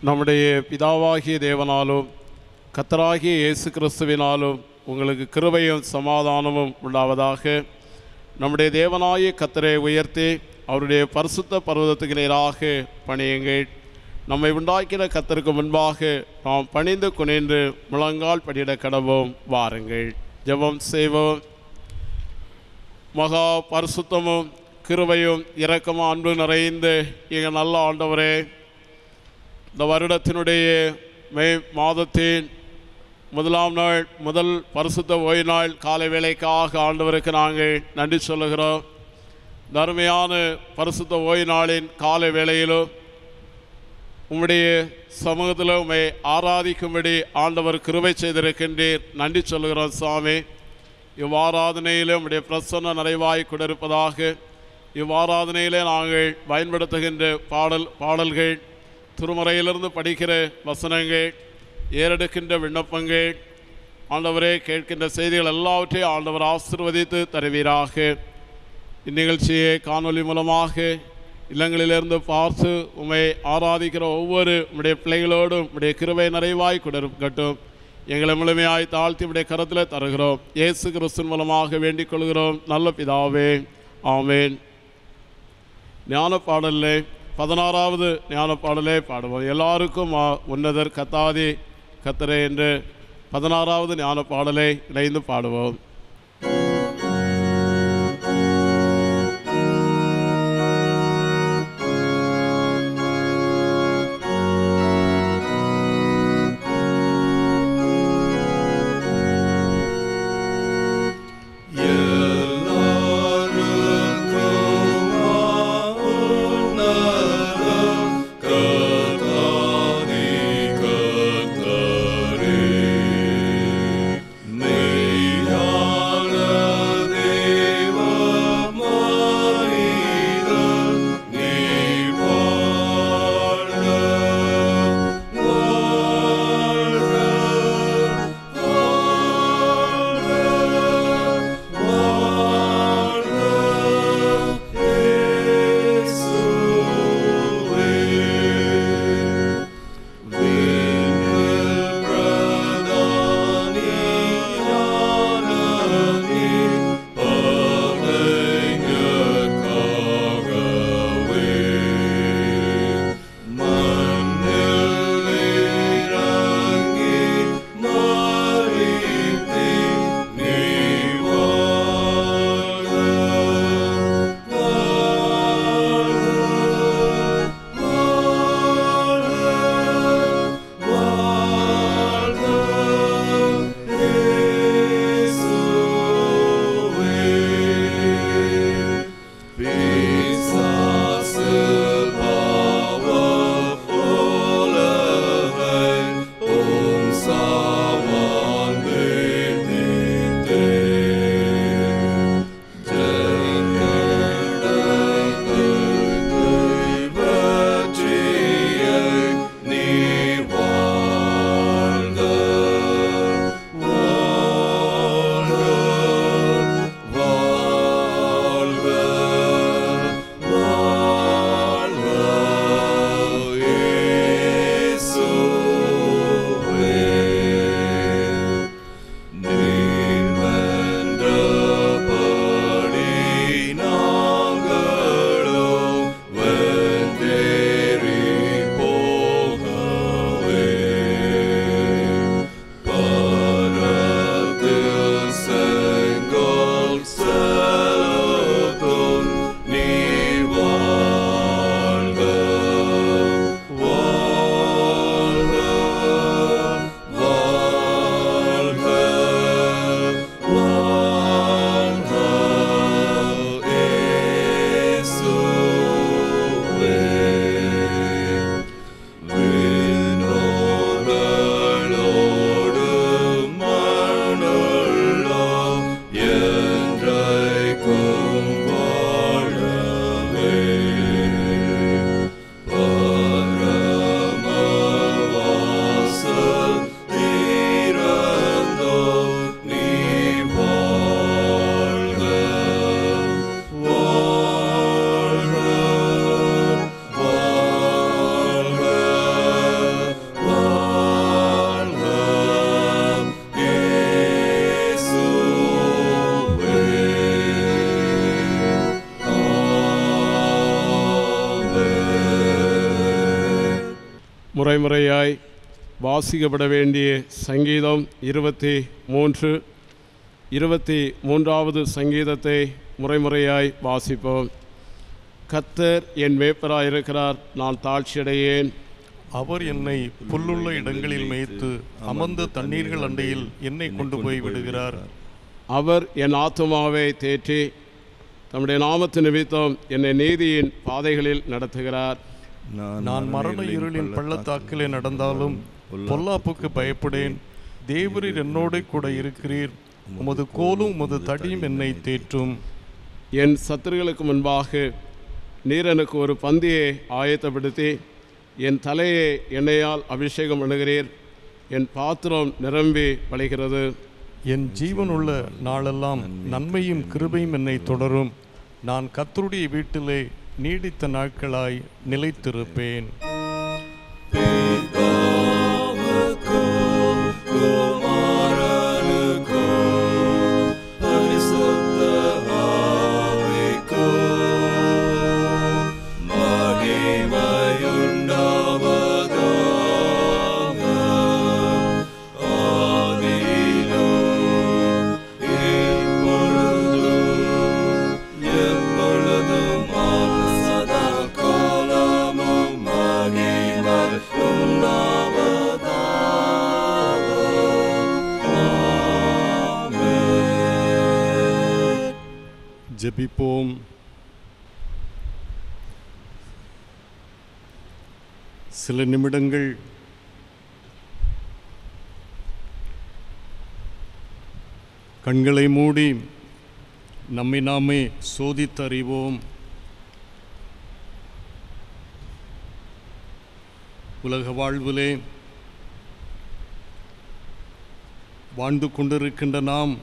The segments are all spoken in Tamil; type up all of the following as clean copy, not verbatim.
நம்முடைய பிதாவாகிய தேவனாலும் கர்த்தராகிய இயேசு கிறிஸ்துவினாலும் உங்களுக்கு கிருபையும் சமாதானமும் உண்டாவதாக. நம்முடைய தேவனாகிய கர்த்தரை உயர்த்தி அவருடைய பரிசுத்த பர்வதத்துக்கு நேராக பணியுங்கள். நம்மை உண்டாக்கின கர்த்தருக்கு முன்பாக நாம் பணிந்து குனிந்து முழங்கால் படியிட கடவோம். வாருங்கள், ஜெபம் செய்வோம். மகா பரிசுத்தமும் கிருபையும் இரக்கமும் அன்பு நிறைந்து எங்கள் நல்ல ஆண்டவரே, இந்த வருடத்தினுடைய மே மாதத்தின் முதலாம் நாள், முதல் பரிசுத்த ஓய்வு நாள் காலை வேளைக்காக ஆண்டவருக்கு நாங்கள் நன்றி சொல்லுகிறோம். தர்மையான பரிசுத்த ஓய்வு நாளின் காலை வேளையிலும் உம்முடைய சமூகத்தில் உம்மை ஆராதிக்கும்படி ஆண்டவர் கிருபை செய்திருக்கின்றீர். நன்றி சொல்லுகிறோம் சுவாமி. இவ்வாராதனையிலே உம்முடைய பிரசன்ன நிறைவாய் கொண்டிருப்பதாக. இவ்வாராதனையிலே நாங்கள் பயன்படுத்துகின்ற பாடல்கள், திருமறையிலிருந்து படிக்கிற வசனங்கள், ஏறெடுக்கின்ற விண்ணப்பங்கள், ஆண்டவரே கேட்கின்ற செய்திகள் எல்லாவற்றையும் ஆண்டவர் ஆசீர்வதித்து தருவீராக. இந்நிகழ்ச்சியை காணொலி மூலமாக இல்லங்களிலிருந்து பார்த்து உம்மை ஆராதிக்கிற ஒவ்வொரு உம்முடைய பிள்ளைகளோடும் உம்முடைய கிருபை நிறைவாய் கொண்டிருக்கட்டும். எங்களை முழுமையாய் தாழ்த்தி உம்முடைய கரத்தில் தருகிறோம். இயேசு கிறிஸ்துவின் மூலமாக வேண்டிக் கொள்கிறோம் நல்ல பிதாவே, ஆமேன். ஞான பாடலே 16வது ஞான பாடலே பாடுவோம். எல்லாருக்கும் உன்னதர் கத்தாதி கத்தரே என்று 16வது ஞான பாடலை இணைந்து பாடுவோம். Yeah. முறைமுறையாய் வாசிக்கப்பட வேண்டிய சங்கீதம் 23. 23வது சங்கீதத்தை முறைமுறையாய் வாசிப்போம். கர்த்தர் என் மேய்ப்பராயிருக்கிறார், நான் தாழ்ச்சியடையேன். அவர் என்னை புல்லுள்ள இடங்களில் மேய்த்து அமர்ந்த தண்ணீர்கள் அண்டையில் என்னை கொண்டு போய் விடுகிறார். அவர் என் ஆத்துமாவை தேற்றி தம்முடைய நாமத்து நிமித்தம் என்னை நீதியின் பாதைகளில் நடத்துகிறார். நான் மரண இருளின் பள்ளத்தாக்கிலே நடந்தாலும் பொல்லாப்புக்கு பயப்படேன். தேவரீர் என்னோடு கூட இருக்கிறீர். உமது கோலும் உமது தடியும் என்னை தேற்றும். என் சத்துருக்களுக்கு முன்பாக நீர் எனக்கு ஒரு பந்தியை ஆயத்தப்படுத்தி என் தலையை எண்ணெயால் அபிஷேகம் பண்ணுகிறீர். என் பாத்திரம் நிரம்பி வழிகிறது. என் ஜீவனுள்ள நாளெல்லாம் நன்மையும் கிருபையும் என்னை தொடரும். நான் கர்த்தருடைய வீட்டிலே நீடித்த நாட்களாய் நிலைத்திருப்பேன். ஜெபிப்போம். சில நிமிடங்கள் கண்களை மூடி நம்மை நாமே சோதித்தறிவோம். உலக வாழ்விலே வாழ்ந்து கொண்டிருக்கின்ற நாம்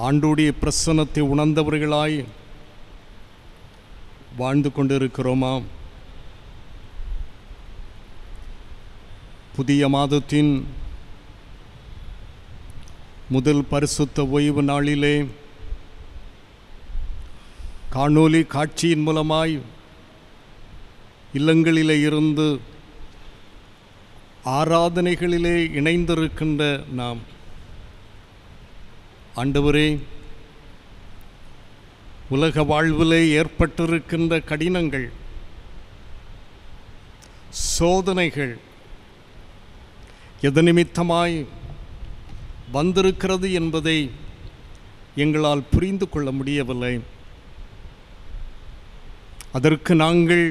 ஆண்டோடைய பிரசன்னத்தை உணர்ந்தவர்களாய் வாழ்ந்து கொண்டிருக்கிறோமா? புதிய மாதத்தின் முதல் பரிசுத்த ஓய்வு நாளிலே காணொளி காட்சியின் மூலமாய் இல்லங்களிலே இருந்து ஆராதனைகளிலே இணைந்திருக்கின்ற நாம், ஆண்டவரே, உலக வாழ்விலே ஏற்பட்டிருக்கின்ற கடினங்கள், சோதனைகள் எது நிமித்தமாய் வந்திருக்கிறது என்பதை எங்களால் புரிந்து கொள்ள முடியவில்லை. அதற்கு நாங்கள்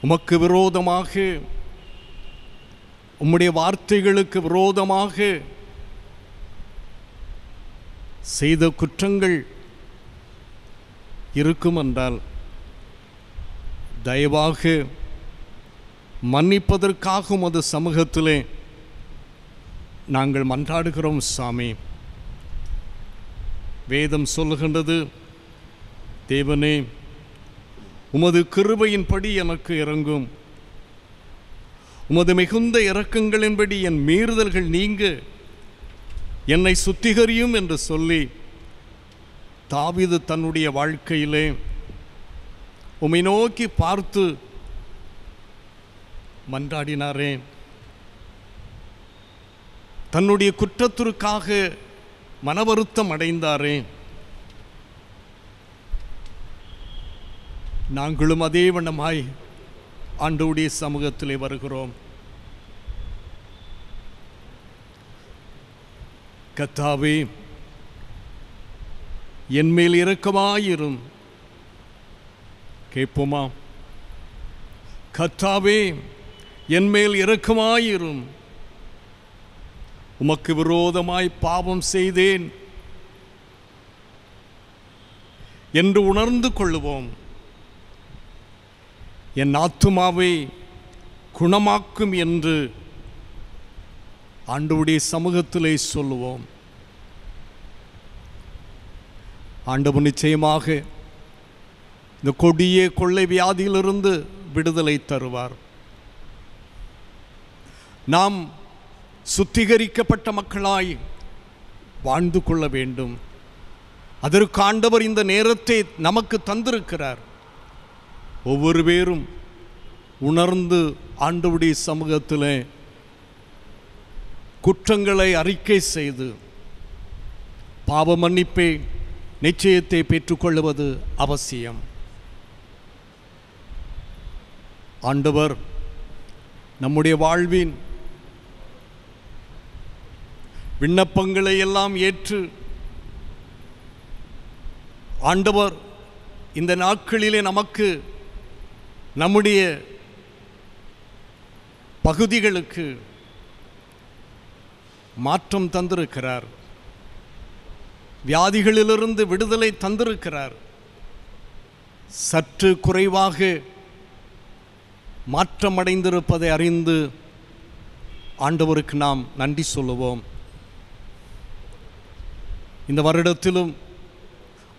உமக்கு விரோதமாக, உம்முடைய வார்த்தைகளுக்கு விரோதமாக செய்த குற்றங்கள் இருக்கும் என்றால் தயவாக மன்னிப்பதற்காக உமது சமூகத்திலே நாங்கள் மன்றாடுகிறோம் சாமி. வேதம் சொல்லுகின்றது, தேவனே, உமது கிருபையின்படி எனக்கு இறங்கும், உமது மிகுந்த இரக்கங்களின்படி என் மீறுதல்கள் நீங்க என்னை சுத்திகரியும் என்று சொல்லி தாவீது தன்னுடைய வாழ்க்கையிலே உம்மை நோக்கி பார்த்து மன்றாடினாரே. தன்னுடைய குற்றத்திற்காக மனவருத்தம் அடைந்தாரே. நாங்களும் அதே வண்ணமாய் ஆண்டவருடைய சமூகத்திலே வருகிறோம். கர்த்தாவே, என் மேல் இரக்கமாயிரும். கேட்போமா? கர்த்தாவே, என் மேல் இரக்கமாயிரும். உமக்கு விரோதமாய் பாவம் செய்தேன் என்று உணர்ந்து கொள்ளுவோம். என் ஆத்துமாவை குணமாக்கும் என்று ஆண்டவருடைய சமூகத்திலே சொல்லுவோம். ஆண்டவர் நிச்சயமாக இந்த கொடிய கொள்ளை வியாதியிலிருந்து விடுதலை தருவார். நாம் சுத்திகரிக்கப்பட்ட மக்களாய் வாழ்ந்து கொள்ள வேண்டும். அதற்கு ஆண்டவர் இந்த நேரத்தை நமக்கு தந்திருக்கிறார். ஒவ்வொரு பேரும் உணர்ந்து ஆண்டவருடைய சமூகத்தில் குற்றங்களை அறிக்கை செய்து பாவ மன்னிப்பை நிச்சயத்தை பெற்றுக்கொள்வது அவசியம். ஆண்டவர் நம்முடைய வாழ்வின் விண்ணப்பங்களை எல்லாம் ஏற்று ஆண்டவர் இந்த நாட்களிலே நமக்கு நம்முடைய பகுதிகளுக்கு மாற்றம் தந்திருக்கிறார். வியாதிகளிலிருந்து விடுதலை தந்திருக்கிறார். சற்று குறைவாக மாற்றமடைந்திருப்பதை அறிந்து ஆண்டவருக்கு நாம் நன்றி சொல்லுவோம். இந்த வருடத்திலும்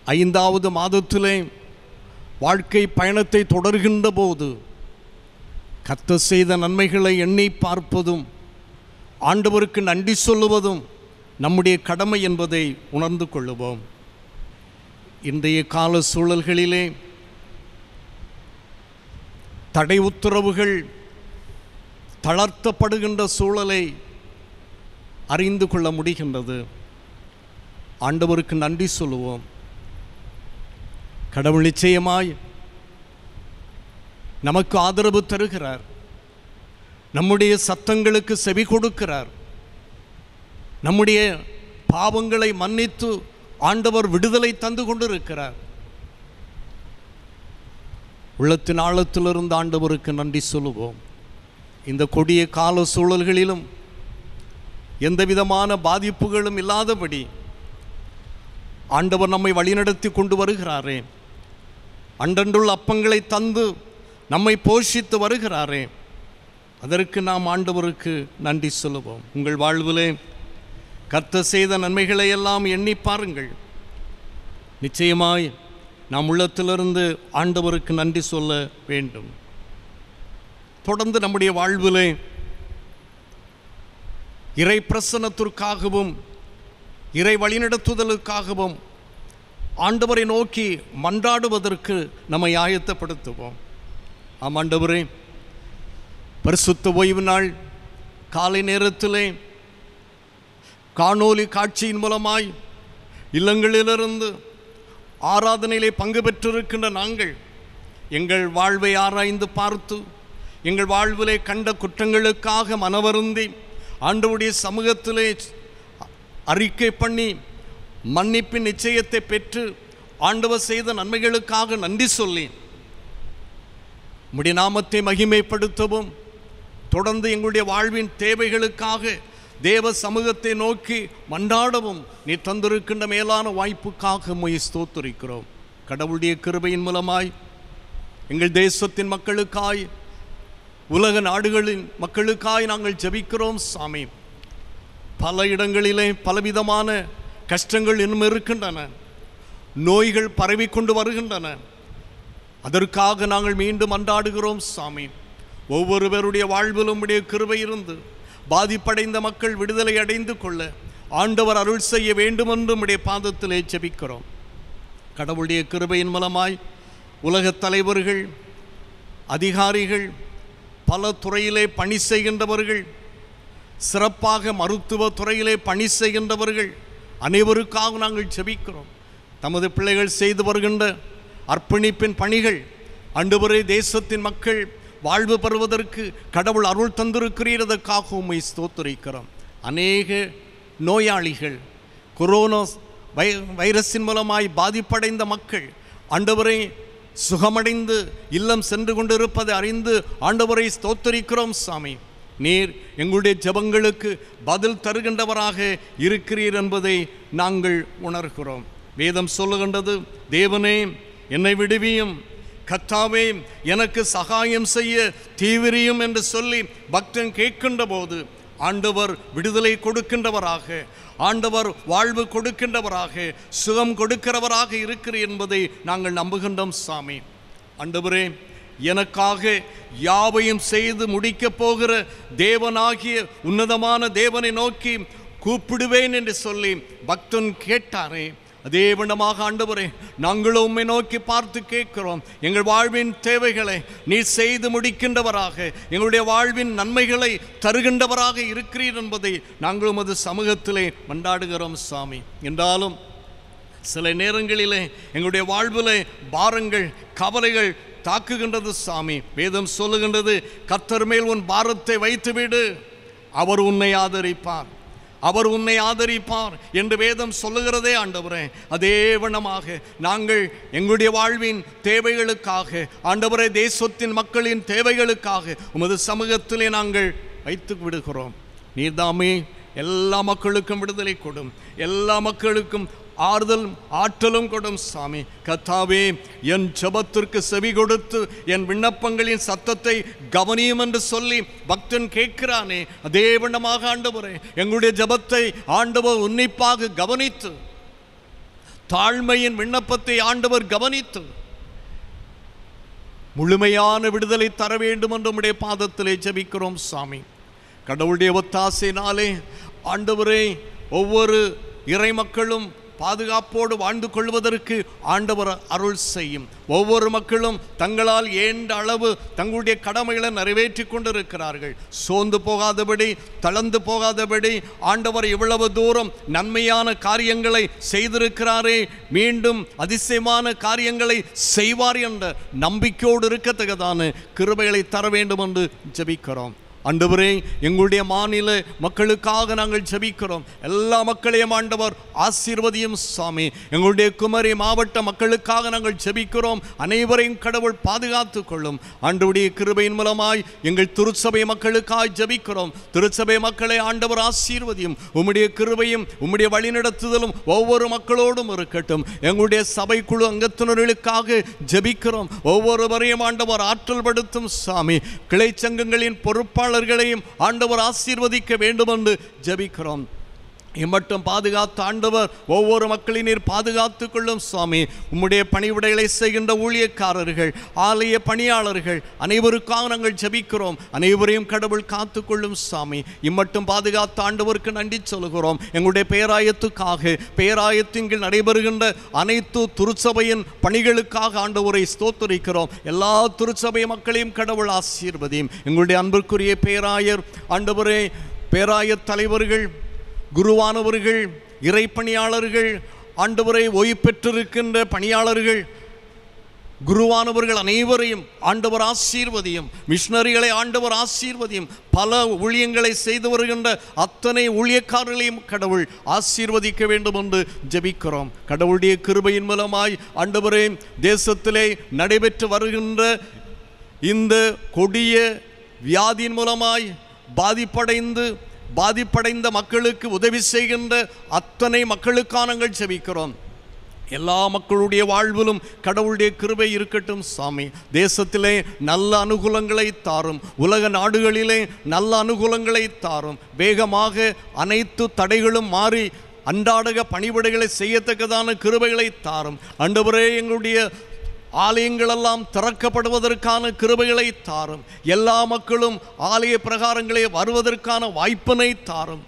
5வது மாதத்திலே வாழ்க்கை பயணத்தை தொடர்கின்ற போது கர்த்தர் செய்த நன்மைகளை எண்ணி பார்ப்பதும் ஆண்டவருக்கு நன்றி சொல்லுவதும் நம்முடைய கடமை என்பதை உணர்ந்து கொள்ளுவோம். இன்றைய கால சூழல்களிலே தடை உத்தரவுகள் தளர்த்தப்படுகின்ற சூழலை அறிந்து கொள்ள முடிகின்றது. ஆண்டவருக்கு நன்றி சொல்லுவோம். கடவுள் நிச்சயமாய் நமக்கு ஆதரவு தருகிறார். நம்முடைய சத்தங்களுக்கு செவி கொடுக்கிறார். நம்முடைய பாவங்களை மன்னித்து ஆண்டவர் விடுதலை தந்து கொண்டிருக்கிறார். உள்ளத்தின் ஆழத்திலிருந்து ஆண்டவருக்கு நன்றி சொல்லுவோம். இந்த கொடிய கால சூழல்களிலும் எந்த விதமான பாதிப்புகளும் இல்லாதபடி ஆண்டவர் நம்மை வழிநடத்தி கொண்டு வருகிறாரே, அன்றன்றுள்ள அப்பங்களை தந்து நம்மை போஷித்து வருகிறாரே, அதற்கு நாம் ஆண்டவருக்கு நன்றி சொல்லுவோம். உங்கள் வாழ்விலே கர்த்தர் செய்த நன்மைகளை எல்லாம் எண்ணி பாருங்கள். நிச்சயமாய் நாம் உள்ளத்திலிருந்து ஆண்டவருக்கு நன்றி சொல்ல வேண்டும். தொடர்ந்து நம்முடைய வாழ்விலே இறை பிரசன்னத்திற்காகவும் இறை வழிநடத்துதலுக்காகவும் ஆண்டவரை நோக்கி மன்றாடுவதற்கு நம்மை ஆயத்தப்படுத்துவோம். ஆம் ஆண்டவரே, பரிசுத்த ஓய்வு நாள் காலை நேரத்திலே காணொளி காட்சியின் மூலமாய் இல்லங்களிலிருந்து ஆராதனையிலே பங்கு பெற்றிருக்கின்ற நாங்கள் எங்கள் வாழ்வை ஆராய்ந்து பார்த்து எங்கள் வாழ்விலே கண்ட குற்றங்களுக்காக மனவருந்தி ஆண்டவருடைய சமூகத்திலே அறிக்கை பண்ணி மன்னிப்பின் நிச்சயத்தை பெற்று ஆண்டவர் செய்த நன்மைகளுக்காக நன்றி சொல்லி உம்முடைய நாமத்தை மகிமைப்படுத்தவும், தொடர்ந்து எங்களுடைய வாழ்வின் தேவைகளுக்காக தேவ சமூகத்தை நோக்கி மன்றாடவும் நீ தந்திருக்கின்ற மேலான வாய்ப்புக்காக உம்மை ஸ்தோத்திரிக்கிறோம். கடவுளுடைய கிருபையின் மூலமாய் எங்கள் தேசத்தின் மக்களுக்காய், உலக நாடுகளின் மக்களுக்காய் நாங்கள் ஜெபிக்கிறோம் சாமி. பல இடங்களிலே பலவிதமான கஷ்டங்கள் இன்னும் இருக்கின்றன. நோய்கள் பரவிக்கொண்டு வருகின்றன. அதற்காக நாங்கள் மீண்டும் மன்றாடுகிறோம் சாமி. ஒவ்வொருவருடைய வாழ்விலும் உடைய கிருபை இருந்து பாதிப்படைந்த மக்கள் விடுதலை அடைந்து கொள்ள ஆண்டவர் அருள் செய்ய வேண்டும் என்று உடைய பாதத்திலே ஜெபிக்கிறோம். கடவுளுடைய கிருபையின் மூலமாய் உலகத் தலைவர்கள், அதிகாரிகள், பல துறையிலே பணி செய்கின்றவர்கள், சிறப்பாக மருத்துவ துறையிலே பணி செய்கின்றவர்கள் அனைவருக்காக நாங்கள் ஜெபிக்கிறோம். தமது பிள்ளைகள் செய்து வருகின்ற அர்ப்பணிப்பின் பணிகள் ஆண்டவரே, தேசத்தின் மக்கள் வாழ்வு பெறுவதற்கு கடவுள் அருள் தந்திருக்கிறீர், அதற்காக உம்மை ஸ்தோத்திரிக்கிறோம். அநேக நோயாளிகள், கொரோனா வைரஸின் மூலமாய் பாதிப்படைந்த மக்கள் ஆண்டவரை சுகமடைந்து இல்லம் சென்று கொண்டிருப்பதை அறிந்து ஆண்டவரை ஸ்தோத்திரிக்கிறோம் சாமி. நீர் எங்களுடைய ஜெபங்களுக்கு பதில் தருகின்றவராக இருக்கிறீர் என்பதை நாங்கள் உணர்கிறோம். வேதம் சொல்லுகின்றது, தேவனே என்னை விடுவியும், கர்த்தாவே எனக்கு சகாயம் செய்ய தீவிரியும் என்று சொல்லி பக்தன் கேட்கின்ற போது ஆண்டவர் விடுதலை கொடுக்கின்றவராக, ஆண்டவர் வாழ்வு கொடுக்கின்றவராக, சுகம் கொடுக்கிறவராக இருக்கிறீர் என்பதை நாங்கள் நம்புகின்றோம் சாமி. ஆண்டவரே, எனக்காக யாவையும் செய்து முடிக்கப் போகிற தேவனாகிய உன்னதமான தேவனை நோக்கி கூப்பிடுவேன் என்று சொல்லி பக்தன் கேட்டாரே, அதே வண்ணமாக ஆண்டவரே, நாங்களும் உம்மை நோக்கி பார்த்து கேட்கிறோம். எங்கள் வாழ்வின் தேவைகளை நீர் செய்து முடிக்கின்றவராக, எங்களுடைய வாழ்வின் நன்மைகளை தருகின்றவராக இருக்கிறீர் என்பதை நாங்கள் உமது சமூகத்திலே மன்றாடுகிறோம் சாமி. என்றாலும் சில நேரங்களிலே எங்களுடைய வாழ்விலே பாரங்கள், கவலைகள் தாக்குகின்றது சாமி. வேதம் சொல்லுகின்றது, கர்த்தர் மேல் உன் பாரத்தை வைத்துவிடு, அவர் உன்னை ஆதரிப்பார், அவர் உன்னை ஆதரிப்பார் என்று வேதம் சொல்லுகிறதே ஆண்டவரே. அதே வண்ணமாக நாங்கள் எங்களுடைய வாழ்வின் தேவைகளுக்காக, ஆண்டவரே தேசத்தின் மக்களின் தேவைகளுக்காக உமது சமூகத்திலே நாங்கள் வைத்து விடுகிறோம். நீர்தாமே எல்லா மக்களுக்கும் விடுதலை கொடும், எல்லா மக்களுக்கும் ஆறுதலும் ஆற்றலும் கொடும் சாமி. கர்த்தாவே, என் ஜெபத்திற்கு செவி கொடுத்து என் விண்ணப்பங்களின் சத்தத்தை கவனியும் என்று சொல்லி பக்தன் கேட்கிறானே, அதே வண்ணமாக ஆண்டவரே எங்களுடைய ஜெபத்தை ஆண்டவர் உன்னிப்பாக கவனித்து, தாழ்மையின் விண்ணப்பத்தை ஆண்டவர் கவனித்து முழுமையான விடுதலை தர வேண்டும் என்று உம்முடைய பாதத்திலே ஜெபிக்கிறோம் சாமி. கடவுளுடைய ஒத்தாசையினாலே ஆண்டவரே ஒவ்வொரு இறை மக்களும் பாதுகாப்போடு வாழ்ந்து கொள்வதற்கு ஆண்டவர் அருள் செய்யும். ஒவ்வொரு மக்களும் தங்களால் ஏண்ட அளவு தங்களுடைய கடமைகளை நிறைவேற்றி கொண்டிருக்கிறார்கள். சோர்ந்து போகாதபடி, தளர்ந்து போகாதபடி ஆண்டவர் இவ்வளவு தூரம் நன்மையான காரியங்களை செய்திருக்கிறாரே, மீண்டும் அதிசயமான காரியங்களை செய்வார் என்ற நம்பிக்கையோடு இருக்கத்தக்கதான கிருபைகளை தர வேண்டும் என்று ஜெபிக்கிறோம். ஆண்டவரே, எங்களுடைய மாநில மக்களுக்காக நாங்கள் ஜெபிக்கிறோம். எல்லா மக்களையும் ஆண்டவர் ஆசீர்வதியும் சாமி. எங்களுடைய குமரி மாவட்ட மக்களுக்காக நாங்கள் ஜெபிக்கிறோம். அனைவரையும் கடவுள் பாதுகாத்து கொள்ளும். ஆண்டவருடைய கிருபையின் மூலமாய் எங்கள் திருச்சபை மக்களுக்காக ஜெபிக்கிறோம். திருச்சபை மக்களை ஆண்டவர் ஆசீர்வதியும். உம்முடைய கிருபையும் உம்முடைய வழிநடத்துதலும் ஒவ்வொரு மக்களோடும் இருக்கட்டும். எங்களுடைய சபைக்குழு அங்கத்தினர்களுக்காக ஜெபிக்கிறோம். ஒவ்வொருவரையும் ஆண்டவர் ஆற்றல் படுத்தும் சாமி. கிளை சங்கங்களின் பொறுப்பாளர்களையும் ஆண்டவர் ஆசீர்வதிக்க வேண்டும் என்று ஜெபிக்கிறோம். இம்மட்டும் பாதுகாத்து ஆண்டவர் ஒவ்வொரு மக்களின் நீர் பாதுகாத்து கொள்ளும் சுவாமி. உம்முடைய பணிவிடைகளை செய்கின்ற ஊழியக்காரர்கள், ஆலய பணியாளர்கள் அனைவருக்காக நாங்கள் ஜெபிக்கிறோம். அனைவரையும் கடவுள் காத்து கொள்ளும் சாமி. இம்மட்டும் பாதுகாத்து ஆண்டவருக்கு நன்றி சொல்கிறோம். எங்களுடைய பேராயத்துக்காக, பேராயத்தின் கீழ் நடைபெறுகின்ற அனைத்து திருச்சபையின் பணிகளுக்காக ஆண்டவரை ஸ்தோத்திரிக்கிறோம். எல்லா திருச்சபை மக்களையும் கடவுள் ஆசீர்வதியும். எங்களுடைய அன்பிற்குரிய பேராயர் ஆண்டவரே, பேராய தலைவர்கள், குருவானவர்கள், இறைப்பணியாளர்கள், ஆண்டவரை ஓய்வு பெற்றிருக்கின்ற பணியாளர்கள், குருவானவர்கள் அனைவரையும் ஆண்டவர் ஆசீர்வதியும். மிஷனரிகளை ஆண்டவர் ஆசீர்வதியும். பல ஊழியங்களை செய்து வருகின்ற அத்தனை ஊழியக்காரர்களையும் கடவுள் ஆசீர்வதிக்க வேண்டும் என்று ஜெபிக்கிறோம். கடவுளுடைய கிருபையின் மூலமாய் ஆண்டவரே, தேசத்திலே நடைபெற்று வருகின்ற இந்த கொடிய வியாதியின் மூலமாய் பாதிப்படைந்த மக்களுக்கு உதவி செய்கின்ற அத்தனை மக்களுக்காக நாங்கள் ஜெபிக்கிறோம். எல்லா மக்களுடைய வாழ்விலும் கடவுளுடைய கிருபை இருக்கட்டும் சாமி. தேசத்திலே நல்ல அனுகூலங்களை தாரும். உலக நாடுகளிலே நல்ல அனுகூலங்களை தாரும். வேகமாக அனைத்து தடைகளும் மாறி அன்றாட பணிவிடைகளை செய்யத்தக்கதான கிருபைகளை தாரும். ஆண்டவரே, எங்களுடைய ஆலயங்களெல்லாம் திறக்கப்படுவதற்கான கிருபைகளை தாரும். எல்லா மக்களும் ஆலய பிரகாரங்களே வருவதற்கான வாய்ப்பினை தாரும்.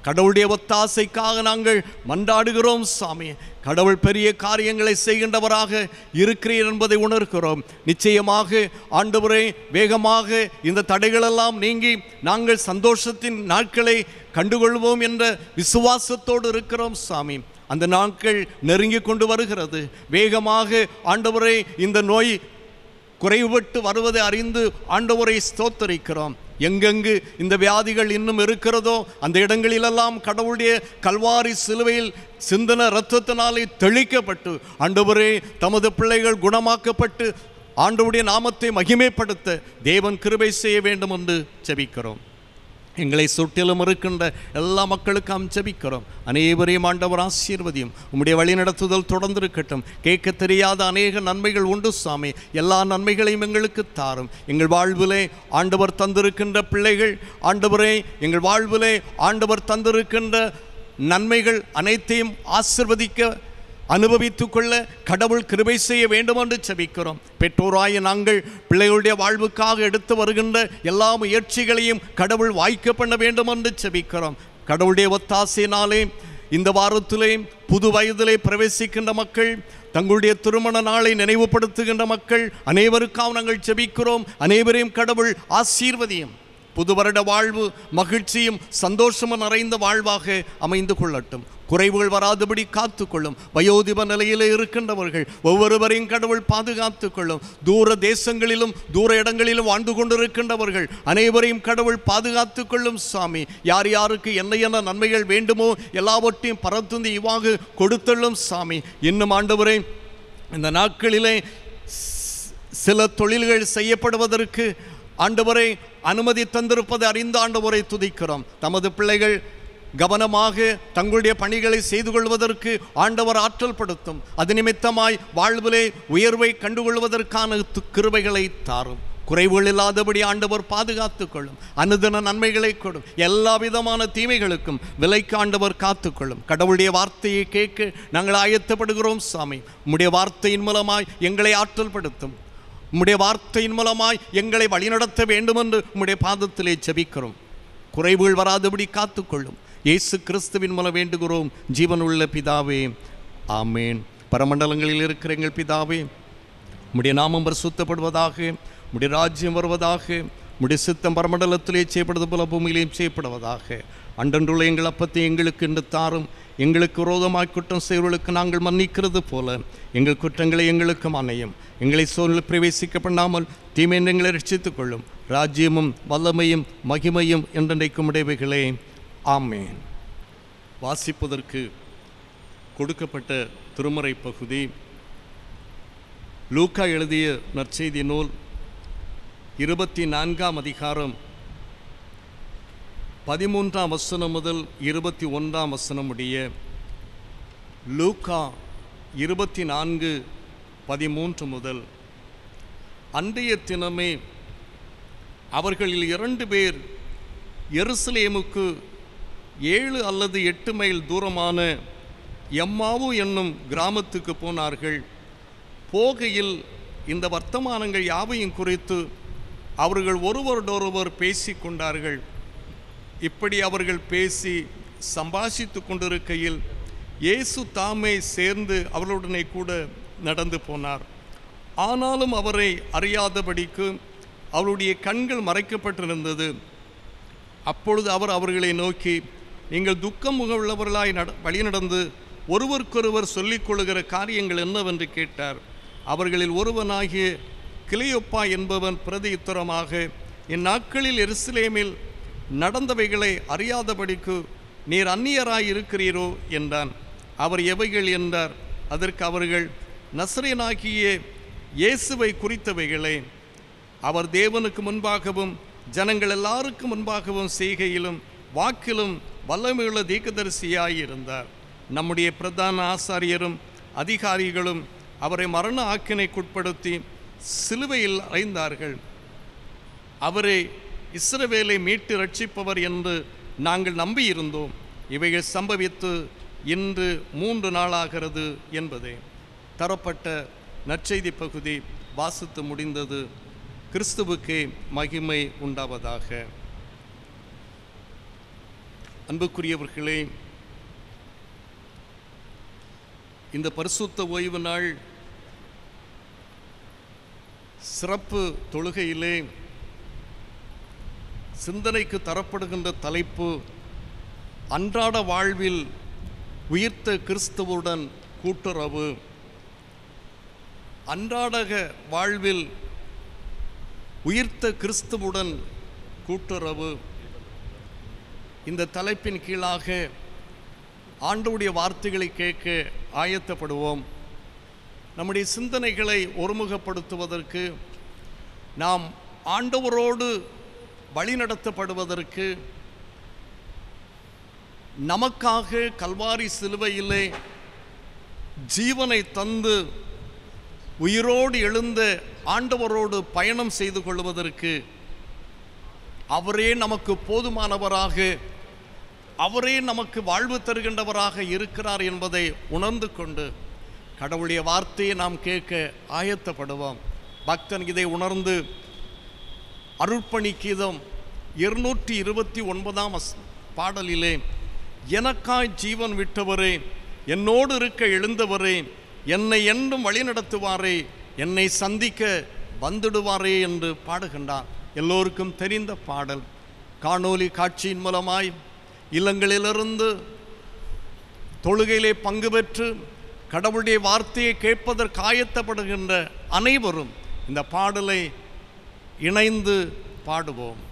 கடவுளுடைய ஒத்தாசைக்காக நாங்கள் மன்றாடுகிறோம் சாமி. கடவுள் பெரிய காரியங்களை செய்கின்றவராக இருக்கிறீர் என்பதை உணர்கிறோம். நிச்சயமாக ஆண்டவரே, வேகமாக இந்த தடைகளெல்லாம் நீங்கி நாங்கள் சந்தோஷத்தின் நாட்களை கண்டுகொள்வோம் என்ற விசுவாசத்தோடு இருக்கிறோம் சாமி. அந்த நாட்கள் நெருங்கி கொண்டு வருகிறது. வேகமாக ஆண்டவரே, இந்த நோய் குறைவுபட்டு வருவதை அறிந்து ஆண்டவரை ஸ்தோத்தரிக்கிறோம். எங்கெங்கு இந்த வியாதிகள் இன்னும் இருக்கிறதோ அந்த இடங்களிலெல்லாம் கடவுளுடைய கல்வாரி சிலுவையில் சிந்தன இரத்தத்தினாலே தெளிக்கப்பட்டு ஆண்டவரே, தமது பிள்ளைகள் குணமாக்கப்பட்டு ஆண்டவருடைய நாமத்தை மகிமைப்படுத்த தேவன் கிருபை செய்ய வேண்டும் என்று ஜெபிக்கிறோம். எங்களை சுற்றிலும் இருக்கின்ற எல்லா மக்களுக்கும் ஜெபிக்கிறோம். அனைவரையும் ஆண்டவர் ஆசீர்வதியும். உம்முடைய வழிநடத்துதல் தொடர்ந்து இருக்கட்டும். கேட்க தெரியாத அநேக நன்மைகள் உண்டு சாமி. எல்லா நன்மைகளையும் எங்களுக்கு தாரும். எங்கள் வாழ்விலே ஆண்டவர் தந்திருக்கின்ற பிள்ளைகள், ஆண்டவரே, எங்கள் வாழ்விலே ஆண்டவர் தந்திருக்கின்ற நன்மைகள் அனைத்தையும் ஆசீர்வதிக்க அனுபவித்துக் கொள்ள கடவுள் கிருபை செய்ய வேண்டும் என்று ஜெபிக்கிறோம். பெற்றோராய நாங்கள் பிள்ளைகளுடைய வாழ்வுக்காக எடுத்து வருகின்ற எல்லா முயற்சிகளையும் கடவுள் வாய்க்க பண்ண வேண்டும் என்று ஜெபிக்கிறோம். கடவுளுடைய ஒத்தாசையினாலே இந்த வாரத்திலே புது வயதிலே பிரவேசிக்கின்ற மக்கள், தங்களுடைய திருமண நாளை நினைவுபடுத்துகின்ற மக்கள் அனைவருக்காக நாங்கள் ஜெபிக்கிறோம். அனைவரையும் கடவுள் ஆசீர்வதியும். புது வருட வாழ்வு மகிழ்ச்சியும் சந்தோஷமும் நிறைந்த வாழ்வாக அமைந்து கொள்ளட்டும். குறைவுகள் வராதபடி காத்துக்கொள்ளும். வயோதிப நிலையில் இருக்கின்றவர்கள் ஒவ்வொருவரையும் கடவுள் பாதுகாத்து கொள்ளும். தூர தேசங்களிலும் தூர இடங்களிலும் வாழ்ந்து கொண்டிருக்கின்றவர்கள் அனைவரையும் கடவுள் பாதுகாத்து கொள்ளும். சாமி, யார் யாருக்கு என்ன நன்மைகள் வேண்டுமோ எல்லாவற்றையும் பரத்துந்து இவ்வாறு கொடுத்தள்ளும். சாமி, இன்னும் ஆண்டவரே இந்த நாட்களிலே சில தொழில்கள் செய்யப்படுவதற்கு ஆண்டவரை அனுமதி தந்திருப்பதை அறிந்த ஆண்டவரை துதிக்கிறோம். தமது பிள்ளைகள் கவனமாக தங்களுடைய பணிகளை செய்து கொள்வதற்கு ஆண்டவர் ஆற்றல் படுத்தும். அது நிமித்தமாய் வாழ்விலே உயர்வை கண்டுகொள்வதற்கான கிருபைகளை தாரும். குறைவுகள் இல்லாதபடி ஆண்டவர் பாதுகாத்து கொள்ளும். அனுதின நன்மைகளை கொடும். எல்லா விதமான தீமைகளுக்கும் விலைக்கு ஆண்டவர் காத்துக்கொள்ளும். கடவுளுடைய வார்த்தையை கேட்க நாங்கள் ஆயத்தப்படுகிறோம். சாமி, உம்முடைய வார்த்தையின் மூலமாய் எங்களை ஆற்றல் படுத்தும். உம்முடைய வார்த்தையின் மூலமாய் எங்களை வழிநடத்த வேண்டும் என்று உம்முடைய பாதத்திலே ஜெபிக்கிறோம். குறைவுகள் வராதபடி காத்துக்கொள்ளும். இயேசு கிறிஸ்துவின் மூலம் வேண்டுகிறோம் ஜீவனுள்ள பிதாவே, ஆமேன். பரமண்டலங்களில் இருக்கிற எங்கள் பிதாவே, உம்முடைய நாமம் பரிசுத்தப்படுவதாக, உம்முடைய ராஜ்யம் வருவதாக, உம்முடைய சித்தம் பரமண்டலத்திலே செய்யப்படுவது போல பூமியிலேயும் செய்யப்படுவதாக. அன்றன்றுள்ள எங்கள் அப்பத்தை எங்களுக்கு இன்று தாரும். எங்களுக்கு விரோதமாய் குற்றம் செய்வர்களுக்கு நாங்கள் மன்னிக்கிறது போல எங்கள் குற்றங்களை எங்களுக்கு மன்னியும். எங்களை சோதனையில் பிரவேசிக்க பண்ணாமல் தீமை எங்களை ரட்சித்துக் கொள்ளும். ராஜ்யமும் வல்லமையும் மகிமையும் என்றென்றைக்கும் உடையவைகளே, ஆமேன். வாசிப்பதற்கு கொடுக்கப்பட்ட திருமறை பகுதி லூக்கா எழுதிய நற்செய்தி நூல் 24ஆம் அதிகாரம் 13ஆம் வசனம் முதல் 21ஆம் வசனம் உடைய. லூக்கா 24:13 முதல். அன்றைய தினமே அவர்களில் 2 பேர் எருசலேமுக்கு 7 அல்லது 8 மைல் தூரமான எம்மாவு என்னும் கிராமத்துக்கு போனார்கள். போகையில் இந்த வர்த்தமானங்கள் யாவையும் குறித்து அவர்கள் ஒருவரோடொருவர் பேசி கொண்டார்கள். இப்படி அவர்கள் பேசி சம்பாஷித்து கொண்டிருக்கையில் இயேசு தாமே சேர்ந்து அவர்களுடனே கூட நடந்து போனார். ஆனாலும் அவரை அறியாதபடிக்கு அவருடைய கண்கள் மறைக்கப்பட்டிருந்தது. அப்பொழுது அவர் அவர்களை நோக்கி, நீங்கள் துக்கம் உள்ளவர்களாய் வழி நடந்து ஒருவருக்கொருவர் சொல்லிக் கொள்ளுகிற காரியங்கள் என்னவென்று கேட்டார். அவர்களில் ஒருவனாகிய கிளியோப்பா என்பவன் பிரதியுத்தரமாக, இந்நாட்களில் எருசலேமில் நடந்தவைகளை அறியாதபடிக்கு நீர் அந்நியராய் இருக்கிறீரோ என்றான். அவர் எவைகள் என்றார். அதற்கு அவர்கள், நசரேயனாகிய இயேசுவை குறித்தவைகளே. அவர் தேவனுக்கு முன்பாகவும் ஜனங்கள் எல்லாருக்கும் முன்பாகவும் செய்கையிலும் வாக்கிலும் வல்லமையுள்ள தீர்க்கதரிசியாயிருந்தார். நம்முடைய பிரதான ஆசாரியரும் அதிகாரிகளும் அவரை மரண ஆக்கினைக்குட்படுத்தி சிலுவையில் அறைந்தார்கள். அவரை இஸ்ரவேலை மீட்டு ரட்சிப்பவர் என்று நாங்கள் நம்பியிருந்தோம். இவைகள் சம்பவித்து இன்று 3 நாளாகிறது என்பதே. தரப்பட்ட நற்செய்தி பகுதி வாசித்து முடிந்தது. கிறிஸ்துவுக்கே மகிமை உண்டாவதாக. அன்புக்குரியவர்களே, இந்த பரிசுத்த ஓய்வு நாள் சிறப்பு தொழுகையிலே சிந்தனைக்கு தரப்படுகின்ற தலைப்பு, அன்றாட வாழ்வில் உயிர்த்த கிறிஸ்துவுடன் கூட்டுறவு. அன்றாட வாழ்வில் உயிர்த்த கிறிஸ்துவுடன் கூட்டுறவு. இந்த தலைப்பின் கீழாக ஆண்டவருடைய வார்த்தைகளை கேட்க ஆயத்தப்படுவோம். நம்முடைய சிந்தனைகளை ஒருமுகப்படுத்துவதற்கு, நாம் ஆண்டவரோடு வழிநடத்தப்படுவதற்கு, நமக்காக கல்வாரி சிலுவையிலே ஜீவனை தந்து உயிரோடு எழுந்த ஆண்டவரோடு பயணம் செய்து கொள்வதற்கு அவரே நமக்கு போதுமானவராக, அவரே நமக்கு வாழ்வு தருகின்றவராக இருக்கிறார் என்பதை உணர்ந்து கொண்டு கடவுளுடைய வார்த்தையை நாம் கேட்க ஆயத்தப்படுவோம். பக்தன் இதை உணர்ந்து அருட்பணி கீதம் 229ஆம் பாடலிலே எனக்காய் ஜீவன் விட்டவரே, என்னோடு இருக்க எழுந்தவரே, என்னை என்றும் வழி நடத்துவாரே, என்னை சந்திக்க வந்துடுவாரே என்று பாடுகின்றார். எல்லோருக்கும் தெரிந்த பாடல். காணொலி காட்சியின் மூலமாய் இல்லங்களிலிருந்து தொழுகையிலே பங்கு பெற்று கடவுளுடைய வார்த்தையை கேட்பதற்கு ஆயத்தப்படுகின்ற அனைவரும் இந்த பாடலை இணைந்து பாடுவோம்.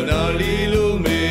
நாளிலுமே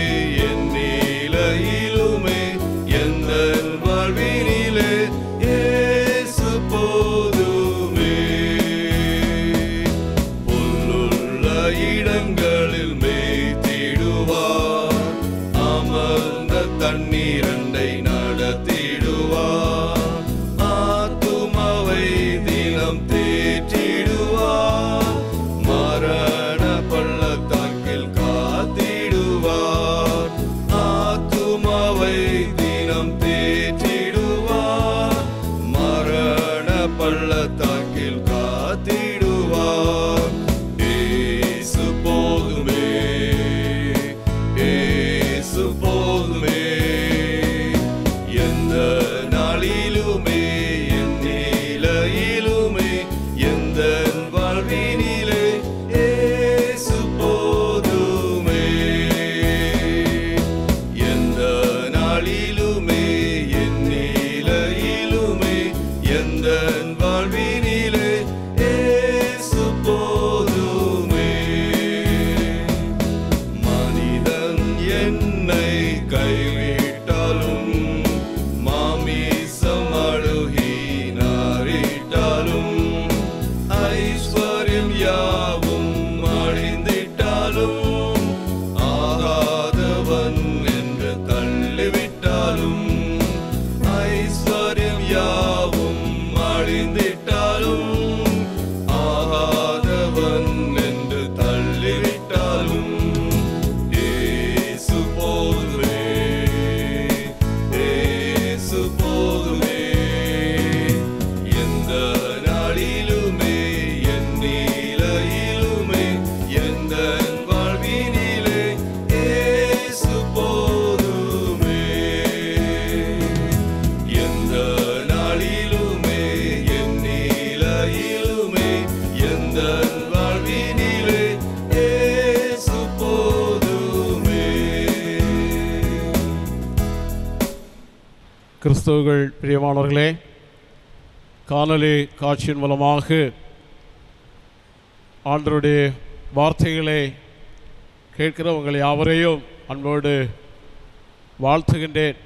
கிறிஸ்தவர்கள் பிரியமானவர்களே, காணொளி காட்சியின் மூலமாக ஆண்டவருடைய வார்த்தைகளை கேட்கிற உங்கள் யாவரையும் அன்போடு வாழ்த்துகின்றேன்.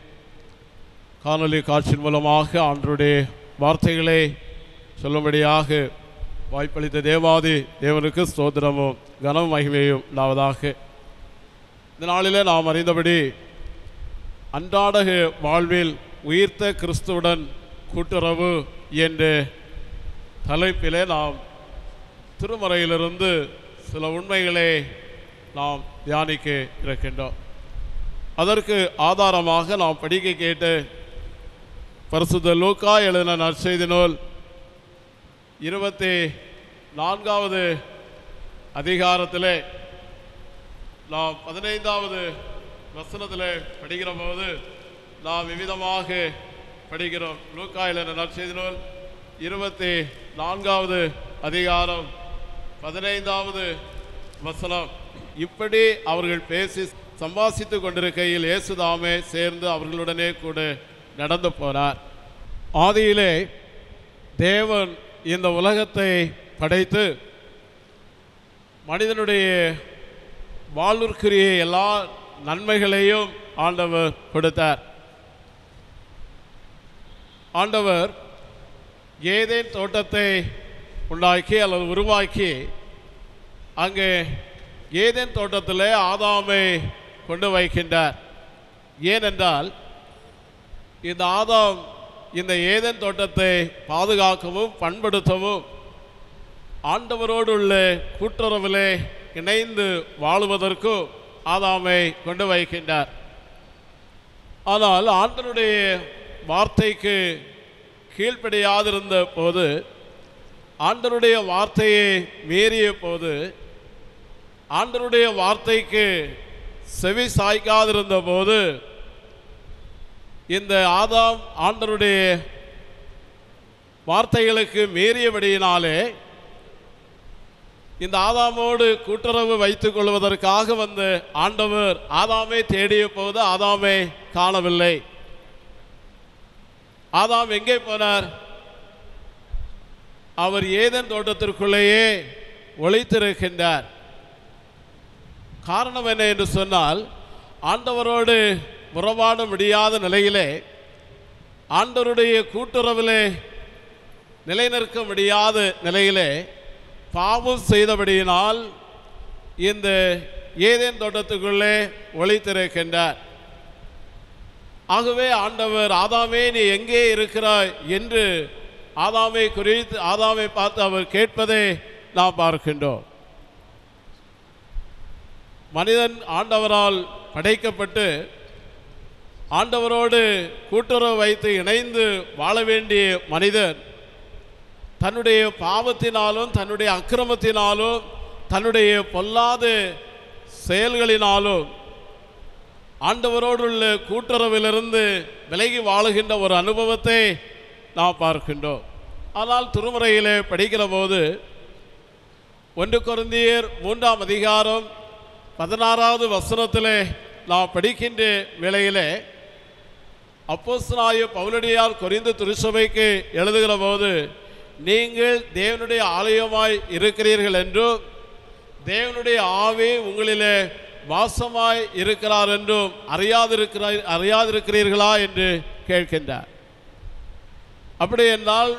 காணொளி காட்சியின் மூலமாக ஆண்டவருடைய வார்த்தைகளை சொல்லும்படியாக வாய்ப்பளித்த தேவாதி தேவனுக்கு ஸ்தோத்திரமும் கனமும் மகிமையும் உண்டாவதாக. இந்த நாளில் நாம் அறிந்தபடி அன்றாட வாழ்வில் உயிர்த்த கிறிஸ்துவுடன் கூட்டுறவு என்ற தலைப்பிலே நாம் திருமறையிலிருந்து சில உண்மைகளை நாம் தியானிக்க இருக்கின்றோம். அதற்கு ஆதாரமாக நாம் படிக்க கேட்டு பரிசுத்த லூக்கா எழுதின நற்செய்தி நூல் 24வது அதிகாரத்திலே நாம் 15வது வசனத்திலே படிக்கிற போது நாம் விவிதமாக படிக்கிறோம். லூக்கா எழுதின நற்செய்தி நூல் 24வது அதிகாரம் 15வது வசனம். இப்படி அவர்கள் பேசி சம்பாசித்து கொண்டிருக்கையில் இயேசுதாமே சேர்ந்து அவர்களுடனே கூட நடந்து போனார். ஆதியிலே தேவன் இந்த உலகத்தை படைத்து மனிதனுடைய வாழ்விற்குரிய எல்லா நன்மைகளையும் ஆண்டவர் கொடுத்தார். ஆண்டவர் ஏதேன் தோட்டத்தை உண்டாக்கி அல்லது உருவாக்கி அங்கே ஏதேன் தோட்டத்தில் ஆதாமை கொண்டு வைக்கின்றார். ஏனென்றால் இந்த ஆதாம் இந்த ஏதேன் தோட்டத்தை பாதுகாக்கவும் பண்படுத்தவும் ஆண்டவரோடு உள்ள கூட்டுறவிலே இணைந்து வாழுவதற்கும் ஆதாமை கொண்டு வைக்கின்றார். ஆனால் ஆண்டவருடைய வார்த்தைக்கு கீழ்ப்படியாதிருந்த போது, ஆண்டவருடைய வார்த்தையை மீறிய போது, ஆண்டவருடைய வார்த்தைக்கு செவி சாய்க்காதிருந்த போது இந்த ஆதாம் ஆண்டவருடைய வார்த்தைகளுக்கு மீறியபடியினாலே இந்த ஆதாமோடு கூட்டுறவு வைத்துக் கொள்வதற்காக வந்து ஆண்டவர் ஆதாமை தேடிய போது ஆதாமை காணவில்லை. ஆதாம் எங்கே போனார்? அவர் ஏதேன் தோட்டத்திற்குள்ளேயே ஒளித்திருக்கின்றார். காரணம் என்ன என்று சொன்னால், ஆண்டவரோடு உறவாட முடியாத நிலையிலே, ஆண்டவருடைய கூட்டுறவிலே நிலைநிற்க முடியாத நிலையிலே பாவம் செய்தபடியினால் இந்த ஏதேன் தோட்டத்துக்குள்ளே ஒளித்திருக்கின்றார். ஆகவே ஆண்டவர் ஆதாமே நீ எங்கே இருக்கிறாய் என்று ஆதாமை குறித்து ஆதாமை பார்த்து அவர் கேட்பதை நாம் பார்க்கின்றோம். மனிதன் ஆண்டவரால் படைக்கப்பட்டு ஆண்டவரோடு கூட்டுறவு வைத்து இணைந்து வாழ வேண்டிய மனிதன் தன்னுடைய பாவத்தினாலும் தன்னுடைய அக்கிரமத்தினாலும் தன்னுடைய பொல்லாத செயல்களினாலும் ஆண்டவரோடுள்ள கூட்டுறவிலிருந்து விலகி வாழுகின்ற ஒரு அனுபவத்தை நாம் பார்க்கின்றோம். ஆனால் திருமுறையிலே படிக்கிற போது 1 கொரிந்தியர் 3ஆம் அதிகாரம் 16வது வசனத்திலே நாம் படிக்கின்ற வேளையிலே அப்போஸ்தலனாகிய பவுலடியார் கொரிந்து திருச்சபைக்கு எழுதுகிற போது, நீங்கள் தேவனுடைய ஆலயமாய் இருக்கிறீர்கள் என்றும் தேவனுடைய ஆவி உங்களிலே வாசமாய் இருக்கிறார் என்றும் அறியாதிருக்கிறீர்களா என்று கேட்கின்றார். அப்படி என்றால்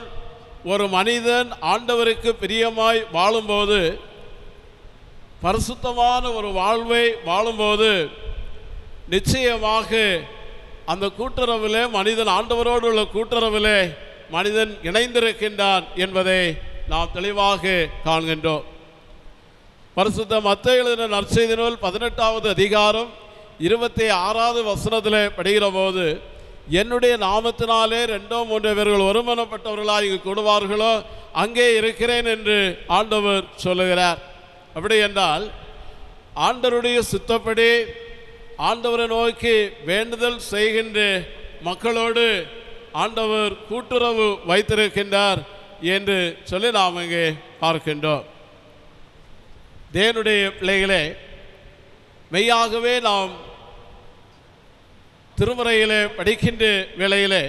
ஒரு மனிதன் ஆண்டவருக்கு பிரியமாய் வாழும்போது, பரிசுத்தமான ஒரு வாழ்வை வாழும்போது நிச்சயமாக அந்த கூட்டுறவிலே மனிதன் ஆண்டவரோடு உள்ள கூட்டுறவிலே மனிதன் இணைந்திருக்கின்றான் என்பதை நாம் தெளிவாக காண்கின்றோம். பரிசுத்த மத்தேயு எழுதின நற்செய்தி நூல் 18வது அதிகாரம் 26வது வசனத்திலே படிக்கிற போது, என்னுடைய நாமத்தினாலே 2-3 பேர்கள் ஒருமனப்பட்டவர்களாக இங்கு கூடுவார்களோ அங்கே இருக்கிறேன் என்று ஆண்டவர் சொல்லுகிறார். அப்படி என்றால் ஆண்டவருடைய சித்தப்படி ஆண்டவரை நோக்கி வேண்டுதல் செய்கின்ற மக்களோடு ஆண்டவர் கூட்டுறவு வைத்திருக்கின்றார் என்று சொல்லி நாம் இங்கே பார்க்கின்றோம். தேவனுடைய பிள்ளைகளே, மெய்யாகவே நாம் திருமுறையிலே படிக்கின்ற வேளையிலே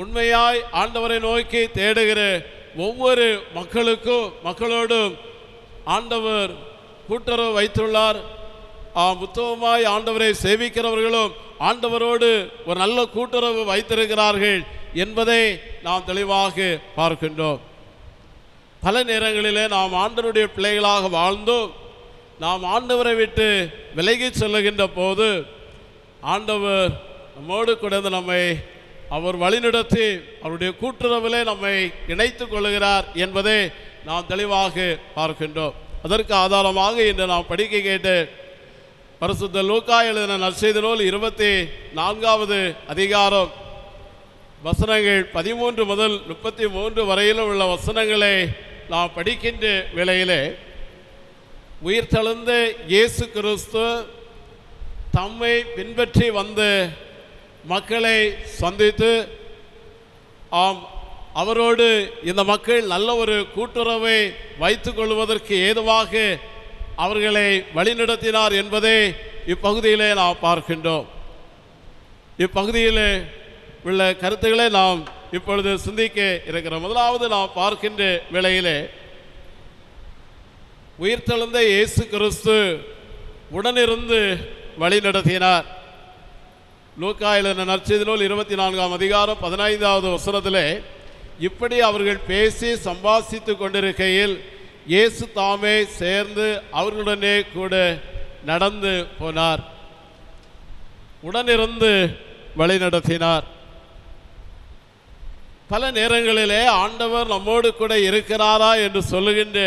உண்மையாய் ஆண்டவரை நோக்கி தேடுகிற ஒவ்வொரு மக்களோடும் ஆண்டவர் கூட்டுறவு வைத்துள்ளார். உத்தமமாய் ஆண்டவரை சேவிக்கிறவர்களும் ஆண்டவரோடு ஒரு நல்ல கூட்டுறவு வைத்திருக்கிறார்கள் என்பதை நாம் தெளிவாக பார்க்கின்றோம். பல நேரங்களிலே நாம் ஆண்டவருடைய பிள்ளைகளாக வாழ்ந்தோம். நாம் ஆண்டவரை விட்டு விலகி செல்லுகின்ற போது ஆண்டவர் நம்மோடு கூட நம்மை அவர் வழிநடத்தி அவருடைய கூட்டுறவிலே நம்மை இணைத்து கொள்கிறார் என்பதை நாம் தெளிவாக பார்க்கின்றோம். அதற்கு ஆதாரமாக இன்று நாம் படிக்க கேட்டு பரிசுத்த லூக்கா எழுதின நற்செய்தி நூல் 24வது அதிகாரம் வசனங்கள் 13 முதல் 33 வரையிலும் உள்ள வசனங்களை நாம் படிக்கின்ற வேளையிலே உயிர்த்தெழுந்த இயேசு கிறிஸ்து தம்மை பின்பற்றி வந்து மக்களை சந்தித்து அவரோடு இந்த மக்கள் நல்ல ஒரு கூட்டுறவை வைத்து கொள்வதற்கு ஏதுவாக அவர்களை வழிநடத்தினார் என்பதை இப்பகுதியிலே நாம் பார்க்கின்றோம். இப்பகுதியில் உள்ள கருத்துக்களை நாம் இப்பொழுது சிந்திக்க இருக்கிறோம். முதலாவது நாம் பார்க்கின்ற வேளையிலே உயிர்த்தெழுந்த இயேசு கிறிஸ்து உடனிருந்து வழிநடத்தினார். லூக்கா எழுதின நற்செய்தி நூல் 24ஆம் அதிகாரம் 15வது வசனத்திலே இப்படி அவர்கள் பேசி சம்பாஷித்து கொண்டிருக்கையில் இயேசு தாமே சேர்ந்து அவர்களுடனே கூட நடந்து போனார், உடனிருந்து வழிநடத்தினார். பல நேரங்களிலே ஆண்டவர் நம்மோடு கூட இருக்கிறாரா என்று சொல்லுகின்ற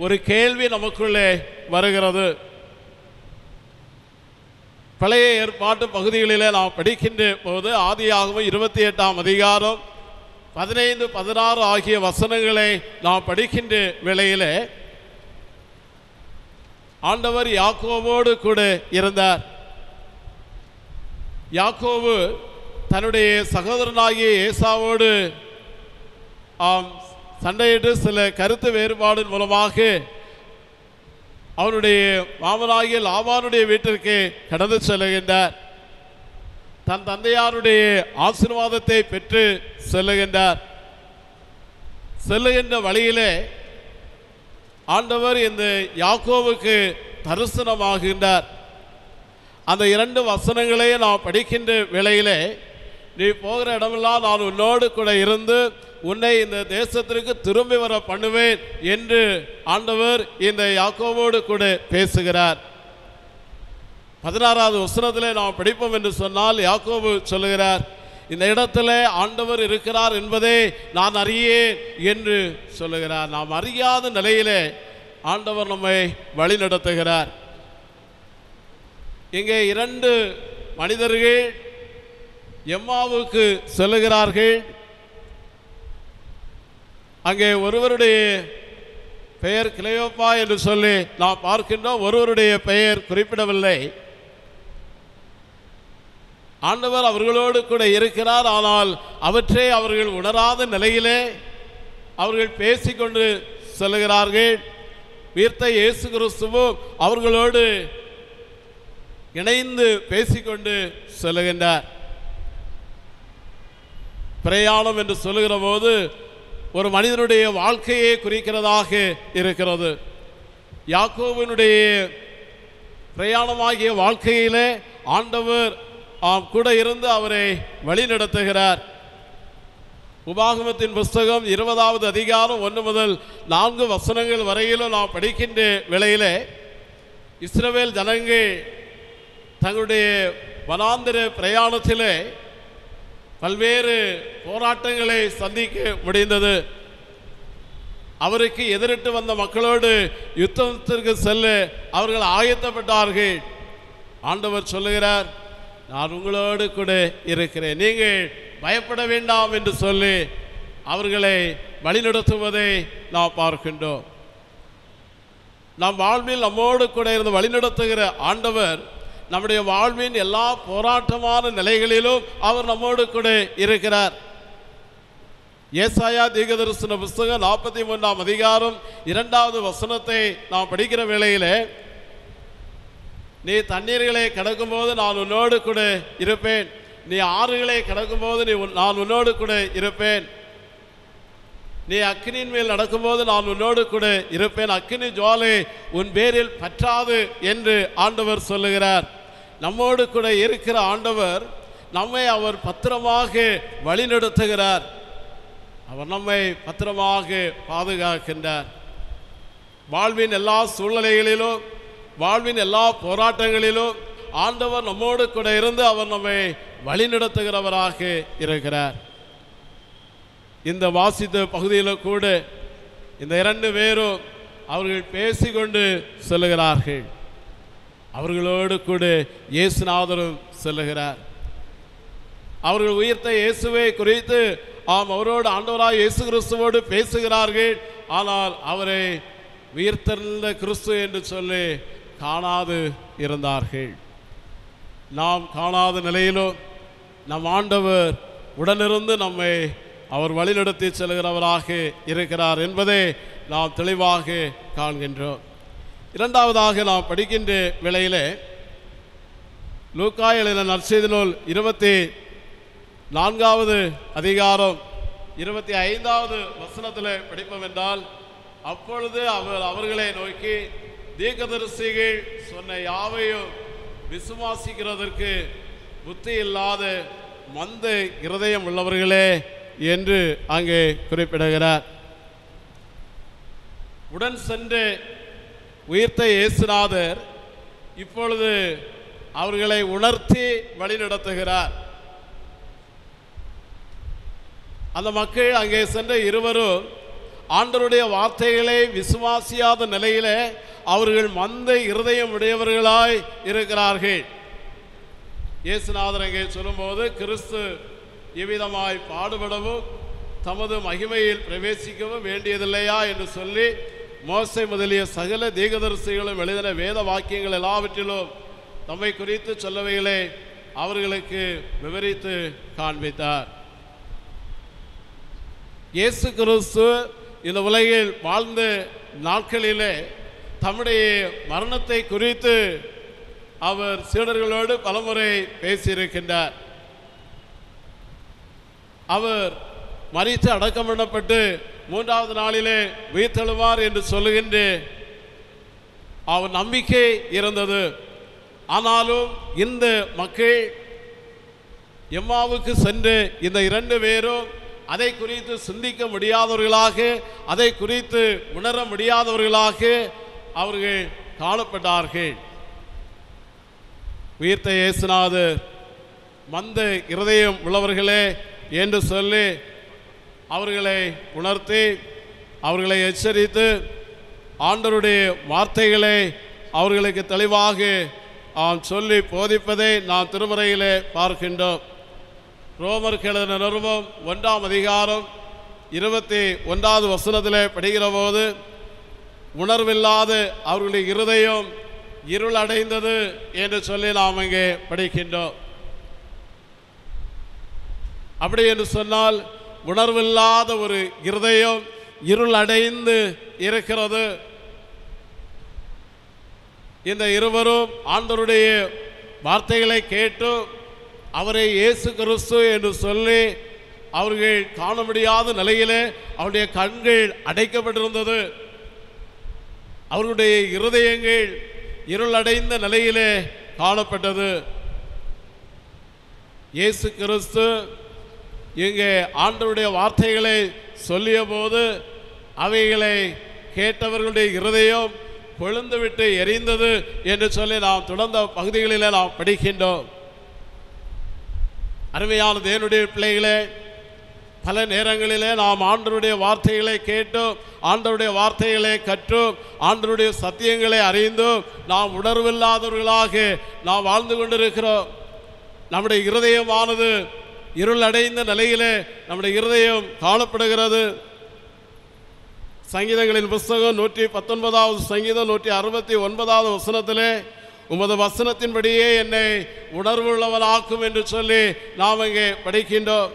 ஒரு கேள்வி நமக்குள்ளே வருகிறது. பழைய ஏற்பாட்டு பகுதிகளிலே நாம் படிக்கின்ற போது ஆதியாகமம் 28ஆம் அதிகாரம் 15, 16 ஆகிய வசனங்களை நாம் படிக்கின்ற வேளையிலே ஆண்டவர் யாக்கோவோடு கூட இருந்தார். யாக்கோபு தன்னுடைய சகோதரனாகிய ஏசாவோடு சண்டையிட்டு சில கருத்து வேறுபாடின் மூலமாக அவனுடைய மாமனாகிய லாபானுடைய வீட்டிற்கு கடந்து செல்லுகின்றார். தன் தந்தையாருடைய ஆசீர்வாதத்தை பெற்று செல்லுகின்றார். செல்லுகின்ற வழியிலே ஆண்டவர் இந்த யாக்கோவுக்கு தரிசனமாகின்றார். அந்த 2 வசனங்களையும் நாம் படிக்கின்ற வேளையிலே நீ போகிற இடமெல்லாம் நான் உன்னோடு கூட இருந்து உன்னை இந்த தேசத்திற்கு திரும்பி வர பண்ணுவேன் என்று ஆண்டவர் இந்த யாக்கோவோடு கூட பேசுகிறார். 16வது வசனத்திலே நாம் படிப்போம் என்று சொன்னால் யாக்கோபு சொல்லுகிறார், இந்த இடத்துல ஆண்டவர் இருக்கிறார் என்பதை நான் அறியேன் என்று சொல்லுகிறார். நாம் அறியாத நிலையிலே ஆண்டவர் நம்மை வழி நடத்துகிறார். இங்கே 2 மனிதர்கள் எம்மாவுக்கு செல்லுகிறார்கள். அங்கே ஒருவருடைய பெயர் கிளையோப்பா என்று சொல்லி நாம் பார்க்கின்றோம், ஒருவருடைய பெயர் குறிப்பிடவில்லை. ஆண்டவர் அவர்களோடு கூட இருக்கிறார். ஆனால் அவற்றை அவர்கள் உணராத நிலையிலே அவர்கள் பேசிக்கொண்டு செல்லுகிறார்கள். உயிர்த்த இயேசு கிறிஸ்துவும் அவர்களோடு இணைந்து பேசிக்கொண்டு செல்லுகின்றார். பிரயாணம் என்று சொல்லுகிற போது ஒரு மனிதனுடைய வாழ்க்கையை குறிக்கிறதாக இருக்கிறது. யாக்கோபினுடைய பிரயாணமாகிய வாழ்க்கையிலே ஆண்டவர் கூட இருந்து அவரை வழி நடத்துகிறார். உபாகமத்தின் புஸ்தகம் 20வது அதிகாரம் 1 முதல் 4 வசனங்கள் வரையிலும் நாம் படிக்கின்ற வேளையிலே இஸ்ரவேல் ஜனங்கள் தங்களுடைய வனாந்திர பிரயாணத்திலே பல்வேறு போராட்டங்களை சந்திக்க முடிந்தது. அவருக்கு எதிரிட்டு வந்த மக்களோடு யுத்தத்திற்கு செல்ல அவர்கள் ஆயத்தப்பட்டார்கள். ஆண்டவர் சொல்லுகிறார், நான் உங்களோடு கூட இருக்கிறேன், நீங்கள் பயப்பட வேண்டாம் என்று சொல்லி அவர்களை வழிநடத்துவதை நாம் பார்க்கின்றோம். நம் வாழ்வில் நம்மோடு கூட இருந்து வழிநடத்துகிற ஆண்டவர் நம்முடைய வாழ்வின் எல்லா போராட்டமான நிலைகளிலும் அவர் நம்மோடு கூட இருக்கிறார். ஏசாயா தீர்க்கதரிசன புஸ்தகம் 43ஆம் அதிகாரம் 2வது வசனத்தை நாம் படிக்கிற வேளையிலே நீ தண்ணீர்களை கடக்கும்போது நான் உன்னோடு கூட இருப்பேன், நீ ஆறுகளை கடக்கும்போது நான் உன்னோடு கூட இருப்பேன், நீ அக்கினியின் மேல் நடக்கும்போது நான் உன்னோடு கூட இருப்பேன், அக்கினி ஜுவாலை உன் பேரில் பற்றாது என்று ஆண்டவர் சொல்லுகிறார். நம்மோடு கூட இருக்கிற ஆண்டவர் நம்மை அவர் பத்திரமாக வழிநடத்துகிறார். அவர் நம்மை பத்திரமாக பாதுகாக்கின்றார். வாழ்வின் எல்லா சூழ்நிலைகளிலும், வாழ்வின் எல்லா போராட்டங்களிலும் ஆண்டவர் நம்மோடு கூட இருந்து அவர் நம்மை வழிநடத்துகிறவராக இருக்கிறார். இந்த வாசித்த பகுதியில் கூட இந்த 2 பேரும் அவர்கள் பேசிக்கொண்டு செல்லுகிறார்கள். அவர்களோடு கூட இயேசுநாதரும் செல்லுகிறார். அவர்கள் உயிர்த்த இயேசுவை குறித்து அவரோடு ஆண்டவராய் இயேசு கிறிஸ்துவோடு பேசுகிறார்கள். ஆனால் அவரை உயிர்த்தெழுந்த கிறிஸ்து என்று சொல்லி காணாது இருந்தார்கள். நாம் காணாத நிலையிலும் நம் ஆண்டவர் உடனிருந்து நம்மை அவர் வழிநடத்தி செல்கிறவராக இருக்கிறார் என்பதை நாம் தெளிவாக காண்கின்றோம். இரண்டாவதாக நாம் படிக்கின்ற வேளையிலே லூக்கா எழுதின நற்செய்தி நூல் 24வது அதிகாரம் 25வது வசனத்தில் படிப்போம் என்றால், அப்பொழுது அவர் அவர்களை நோக்கி, தீர்க்கதரிசிகள் சொன்ன யாவையும் விசுவாசிக்கிறதற்கு புத்தி இல்லாத மந்த இருதயம் உள்ளவர்களே என்று அங்கே குறிப்பிடுகிறார். உடன் சென்று உயிர்த்த இயேசுநாதர் இப்பொழுது அவர்களை உணர்த்தி வழிநடத்துகிறார். அந்த மக்கள் அங்கே சென்ற இருவரும் ஆண்டவருடைய வார்த்தைகளை விசுவாசியாத நிலையிலே அவர்கள் மந்த இருதயம் உடையவர்களாய் இருக்கிறார்கள். இயேசுநாதர் அங்கே சொல்லும்போது, கிறிஸ்து இவ்விதமாய் பாடுபடவும் தமது மகிமையில் பிரவேசிக்கவும் வேண்டியதில்லையா என்று சொல்லி மோசே முதலிய சகல தீர்க்கதரிசிகளும் எழுதின வேத வாக்கியங்கள் எல்லாவற்றிலும் தம்மை குறித்து சொல்லவைகளை அவர்களுக்கு விவரித்து காண்பித்தார். இயேசு கிறிஸ்து இந்த உலகில் வாழ்ந்த நாட்களிலே தம்முடைய மரணத்தை குறித்து அவர் சீடர்களோடு பலமுறை பேசியிருக்கின்றார். அவர் மரித்து அடக்கம் பண்ணப்பட்டு 3வது நாளிலே உயிர்த்தெழுவார் என்று சொல்லுகின்ற அவர் நம்பிக்கை இருந்தது. ஆனாலும் இந்த மக்கள் எம்மாவுக்கு சென்று இந்த 2 பேரும் அதை குறித்து சிந்திக்க முடியாதவர்களாக, அதை குறித்து உணர முடியாதவர்களாக அவர்கள் காணப்பட்டார்கள். உயிர்த்த இயேசுநாதர் மந்த இருதயம் உள்ளவர்களே என்று சொல்லி அவர்களை உணர்த்தி அவர்களை எச்சரித்து ஆண்டவருடைய வார்த்தைகளை அவர்களுக்கு தெளிவாக சொல்லி போதிப்பதை நாம் திருமறையிலே பார்க்கின்றோம். ரோமருக்கு எழுதின நிருபம் 1ஆம் அதிகாரம் 21வது வசனத்திலே படிக்கிற போது, உணர்வில்லாத அவர்களுடைய இருதயம் இருள் அடைந்தது என்று சொல்லி நாம் இங்கே படிக்கின்றோம். அப்படி என்று சொன்னால் உணர்வில்லாத ஒரு இருதயம் இருள் அடைந்து இருக்கிறது. இந்த இருவரும் ஆண்டவருடைய வார்த்தைகளை கேட்டு அவரை இயேசு கிறிஸ்து என்று சொல்லி அவர்கள் காண முடியாத நிலையிலே அவருடைய கண்கள் அடைக்கப்பட்டிருந்தது. அவர்களுடைய இருதயங்கள் இருளடைந்த நிலையிலே காணப்பட்டது. இயேசு கிறிஸ்து இங்கே ஆண்டவருடைய வார்த்தைகளை சொல்லிய போது அவைகளை கேட்டவர்களுடைய இருதயம் கொழுந்துவிட்டு எரிந்தது என்று சொல்லி நாம் தொடர்ந்த பகுதிகளிலே நாம் படிக்கின்றோம். அருமையான தேவனுடைய பிள்ளைகளே, பல நேரங்களிலே நாம் ஆண்டவருடைய வார்த்தைகளை கேட்டோம், ஆண்டவருடைய வார்த்தைகளை கற்றோம், ஆண்டவருடைய சத்தியங்களை அறிந்தோம். நாம் உணர்வில்லாதவர்களாக நாம் வாழ்ந்து கொண்டிருக்கிறோம். நம்முடைய இருதயமானது இருள் அடைந்த நிலையிலே நம்முடைய இருதயம் காணப்படுகிறது. சங்கீதங்களின் புஸ்தகம் 119வது சங்கீதம் 169வது வசனத்திலே, உமது வசனத்தின்படியே என்னை உணர்வுள்ளவனாக்கும் என்று சொல்லி நாம் இங்கே படிக்கின்றோம்.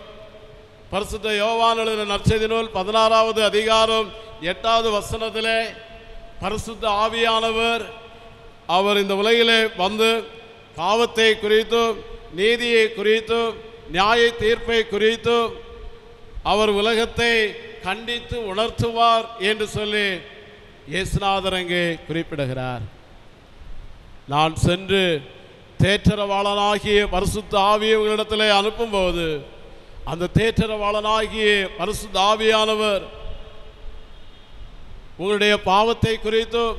பரிசுத்த யோவான் எழுதின நற்செய்தி நூல் 16வது அதிகாரம் 8வது வசனத்திலே, பரிசுத்த ஆவியானவர் அவர் இந்த உலகிலே வந்து பாவத்தை குறித்தும் நீதியை குறித்தும் நியாய தீர்ப்பை குறித்தும் அவர் உலகத்தை கண்டித்து உணர்த்துவார் என்று சொல்லி இயேசுநாதர் அங்கே குறிப்பிடுகிறார். நான் சென்று தேற்றரவாளனாகிய பரிசுத்த ஆவியை உங்களிடத்திலே அனுப்பும்போது அந்த தேற்றரவாளனாகிய பரிசுத்த ஆவியானவர் உங்களுடைய பாவத்தை குறித்தும்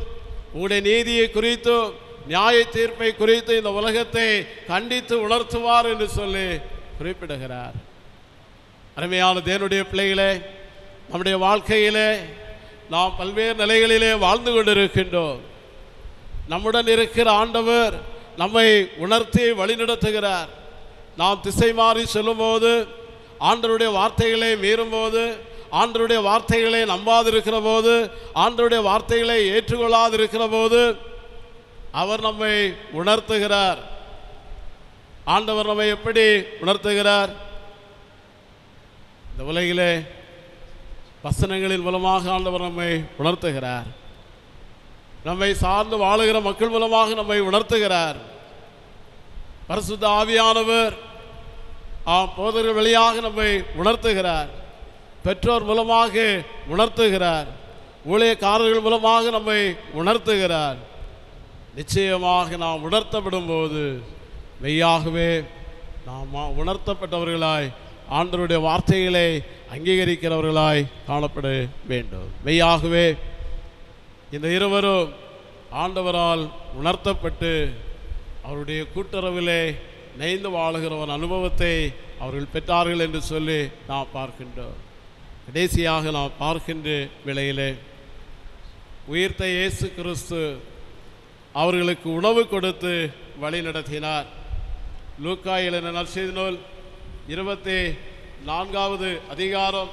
உங்களுடைய நீதியை குறித்தும் நியாய தீர்ப்பை குறித்து இந்த உலகத்தை கண்டித்து உணர்த்துவார் என்று சொல்லி குறிப்பிடுகிறார். அருமையான தேவனுடைய பிள்ளைகளே, நம்முடைய வாழ்க்கையிலே நாம் பல்வேறு நிலைகளிலே வாழ்ந்து கொண்டிருக்கின்றோம். நம்முடன் இருக்கிற ஆண்டவர் நம்மை உணர்த்தி வழிநடத்துகிறார். நாம் திசை மாறி செல்லும்போது, ஆண்டவருடைய வார்த்தைகளை மீறும்போது, ஆண்டவருடைய வார்த்தைகளை நம்பாதிருக்கிற போது, ஆண்டவருடைய வார்த்தைகளை ஏற்றுக்கொள்ளாதிருக்கிற போது அவர் நம்மை உணர்த்துகிறார். ஆண்டவர் நம்மை எப்படி உணர்த்துகிறார்? இந்த உலகிலே வசனங்களின் மூலமாக ஆண்டவர் நம்மை உணர்த்துகிறார். நம்மை சார்ந்து வாழுகிற மக்கள் மூலமாக நம்மை உணர்த்துகிறார். பரிசுத்த ஆவியானவர் போதகர்கள் வழியாக நம்மை உணர்த்துகிறார். பெற்றோர் மூலமாக உணர்த்துகிறார். ஊழியக்காரர்கள் மூலமாக நம்மை உணர்த்துகிறார். நிச்சயமாக நாம் உணர்த்தப்படும் போது மெய்யாகவே நாம் உணர்த்தப்பட்டவர்களாய் ஆண்டவருடைய வார்த்தைகளை அங்கீகரிக்கிறவர்களாய் காணப்பட வேண்டும். மெய்யாகவே இந்த இருவரும் ஆண்டவரால் உணர்த்தப்பட்டு அவருடைய கூட்டுறவிலே நெய்ந்து வாழுகிறவன் அனுபவத்தை அவர்கள் பெற்றார்கள் என்று சொல்லி நாம் பார்க்கின்றோம். கடைசியாக நாம் பார்க்கின்ற வேளையிலே உயிர்த்த இயேசு கிறிஸ்து அவர்களுக்கு உணவு கொடுத்து வழி நடத்தினார். லூக்கா எழுதின நற்செய்தி நூல் 24வது அதிகாரம்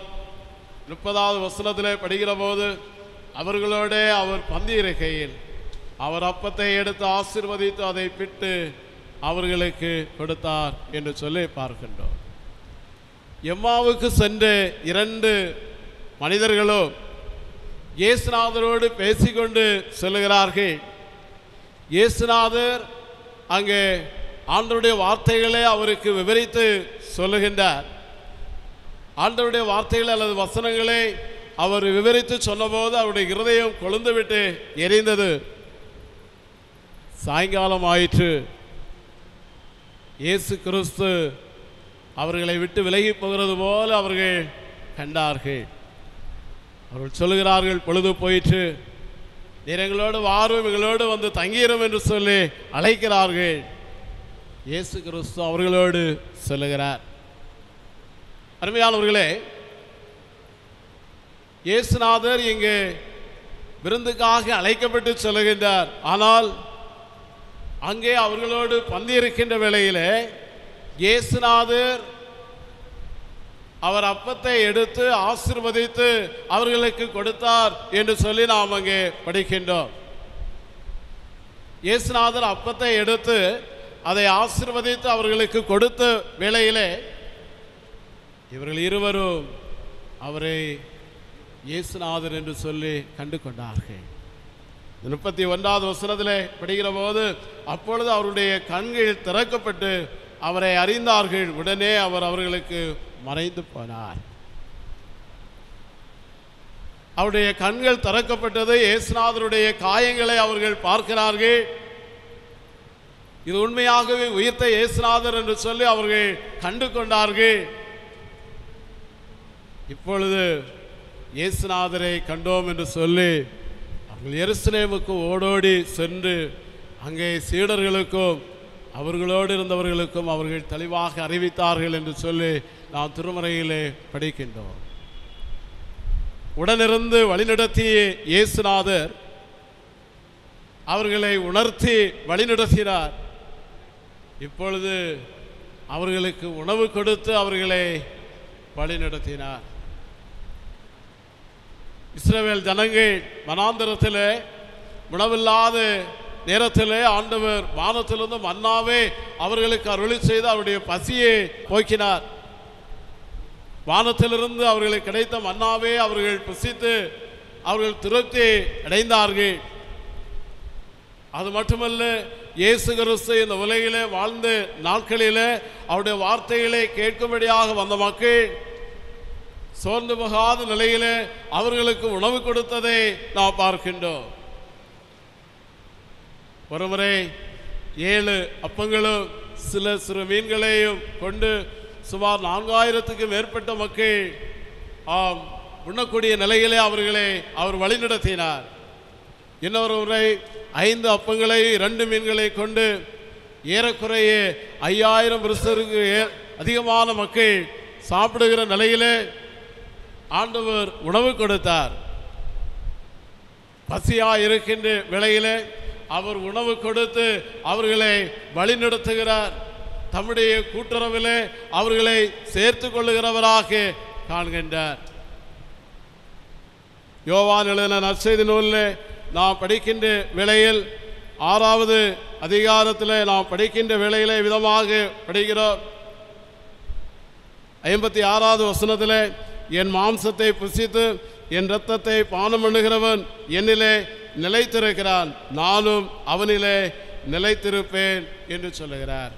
30வது வசனத்திலே படிக்கிற போது, அவர்களோட அவர் பந்தி இருக்கையில் அவர் அப்பத்தை எடுத்து ஆசீர்வதித்து அதை பிட்டு அவர்களுக்கு கொடுத்தார் என்று சொல்லி பார்க்கின்றோம். எம்மாவுக்கு சென்று 2 மனிதர்களும் இயேசுநாதரோடு பேசிக்கொண்டு செல்கிறார்கள். இயேசுநாதர் அங்கே ஆண்டவருடைய வார்த்தைகளை அவருக்கு விவரித்து சொல்லுகின்றார். ஆண்டவருடைய வார்த்தைகள் அல்லது வசனங்களை அவர் விவரித்து சொன்னபோது அவருடைய இருதயம் கொழுந்து விட்டு எரிந்தது. சாயங்காலம் ஆயிற்று. இயேசு கிறிஸ்து அவர்களை விட்டு விலகி போகிறது போல அவர்கள் கண்டார்கள். அவர்கள் சொல்லுகிறார்கள், பொழுது போயிற்று, நீர் எங்களோடு வாரும், எங்களோடு வந்து தங்கிரும் என்று சொல்லி அழைக்கிறார்கள். இயேசு கிறிஸ்து அவர்களோடு சொல்லுகிறார். அருமையானவர்களே, இயேசுநாதர் இங்கு விருந்துக்காக அழைக்கப்பட்டு சொல்லுகின்றார். ஆனால் அங்கே அவர்களோடு பந்தி இருக்கின்ற வேளையிலே இயேசுநாதர் அவர் அப்பத்தை எடுத்து ஆசீர்வதித்து அவர்களுக்கு கொடுத்தார் என்று சொல்லி நாம் அங்கே படிக்கின்றோம். இயேசுநாதர் அப்பத்தை எடுத்து அதை ஆசீர்வதித்து அவர்களுக்கு கொடுத்த வேளையிலே இவர்கள் இருவரும் அவரை இயேசுநாதர் என்று சொல்லி கண்டு கொண்டார்கள். 31வது வசனத்திலே படிக்கிற போது, அப்பொழுது அவருடைய கண்கள் திறக்கப்பட்டு அவரை அறிந்தார்கள். உடனே அவர் அவர்களுக்கு மறைந்து போனார். அவருடைய கண்கள் திறக்கப்பட்டது. இயேசுநாதருடைய காயங்களை அவர்கள் பார்க்கிறார்கள். இது உண்மையாகவே உயிர்த்த இயேசுநாதர் என்று சொல்லி அவர்கள் கண்டு கொண்டார்கள். இப்பொழுது இயேசுநாதரை கண்டோம் என்று சொல்லி அவர்கள் எருசலேமுக்கு ஓடோடி சென்று அங்கே சீடர்களுக்கும் அவர்களோடு இருந்தவர்களுக்கும் அவர்கள் தெளிவாக அறிவித்தார்கள் என்று சொல்லி நாம் திருமறையிலே படிக்கின்றோம். உடனிருந்து வழிநடத்திய இயேசுநாதர் அவர்களை உணர்த்தி வழிநடத்தினார். இப்பொழுது அவர்களுக்கு உணவு கொடுத்து அவர்களை வழிநடத்தினார். இஸ்ரவேல் ஜனங்கள் வனாந்தரத்திலே உணவில்லாத நேரத்திலே ஆண்டவர் வானத்திலிருந்து மன்னாவே அவர்களுக்கு அருளி செய்து அவருடைய பசியை போக்கினார். வானத்திலிருந்து அவர்களுக்கு கிடைத்த மன்னாவே அவர்கள் புசித்து அவர்கள் திருப்தி அடைந்தார்கள். அது மட்டுமல்ல, இயேசு கிறிஸ்து இந்த உலகிலே வாழ்ந்த நாட்களிலே அவருடைய வார்த்தைகளை கேட்கும்படியாக வந்த மக்கள் சோர்ந்து போகாத நிலையிலே அவர்களுக்கு உணவு கொடுத்ததை நாம் பார்க்கின்றோம். ஒருமுறை 7 அப்பங்களும் சில சிறு மீன்களையும் கொண்டு சுமார் 4000க்கும் மேற்பட்ட மக்கள் உண்ணக்கூடிய நிலையிலே அவர்களை அவர் வழிநடத்தினார். இன்னொரு முறை 5 அப்பங்களை 2 மீன்களை கொண்டு ஏறக்குறைய 5000 வருஷத்துக்கு அதிகமான மக்கள் சாப்பிடுகிற நிலையிலே ஆண்டவர் உணவு கொடுத்தார். பசியாக இருக்கின்ற வேளையிலே அவர் உணவு கொடுத்து அவர்களை வழிநடத்துகிறார். தம்முடைய கூட்டுறவிலே அவர்களை சேர்த்து கொள்ளுகிறவராக காண்கின்றார். யோவான் எழுதின நற்செய்தி நூலில் நாம் படிக்கின்ற வேளையில் 6வது அதிகாரத்தில் நாம் படிக்கின்ற வேளையிலே விதமாக படிக்கிறோம். 56வது வசனத்தில், என் மாம்சத்தை புசித்து என் இரத்தத்தை பானம் பண்ணுகிறவன் என்னிலே நிலைத்திருக்கிறான், நானும் அவனிலே நிலைத்திருப்பேன் என்று சொல்லுகிறார்.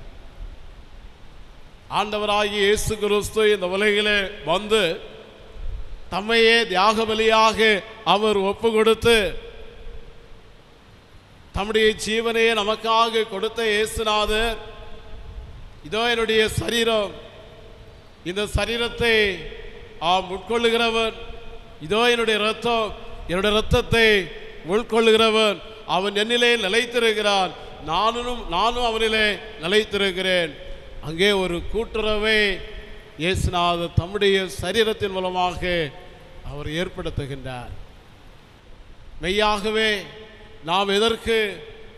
ஆண்டவராகிய இயேசு கிறிஸ்து இந்த உலகிலே வந்து தம்மையே தியாக பலியாக அவர் ஒப்பு கொடுத்து தம்முடைய ஜீவனையே நமக்காக கொடுத்த இயேசுநாதர், இதோ என்னுடைய சரீரம், இந்த சரீரத்தை உட்கொள்ளுகிறவன், இதோ என்னுடைய இரத்தம், என்னுடைய இரத்தத்தை உட்கொள்ளுகிறவன் அவன் என்னிலே நிலைத்திருக்கிறான், நானும் அவனிலே நிலைத்திருக்கிறேன். அங்கே ஒரு கூட்டுறவை இயேசுநாதர் தம்முடைய சரீரத்தின் மூலமாக அவர் ஏற்படுத்துகின்றார். மெய்யாகவே நாம் எதற்கு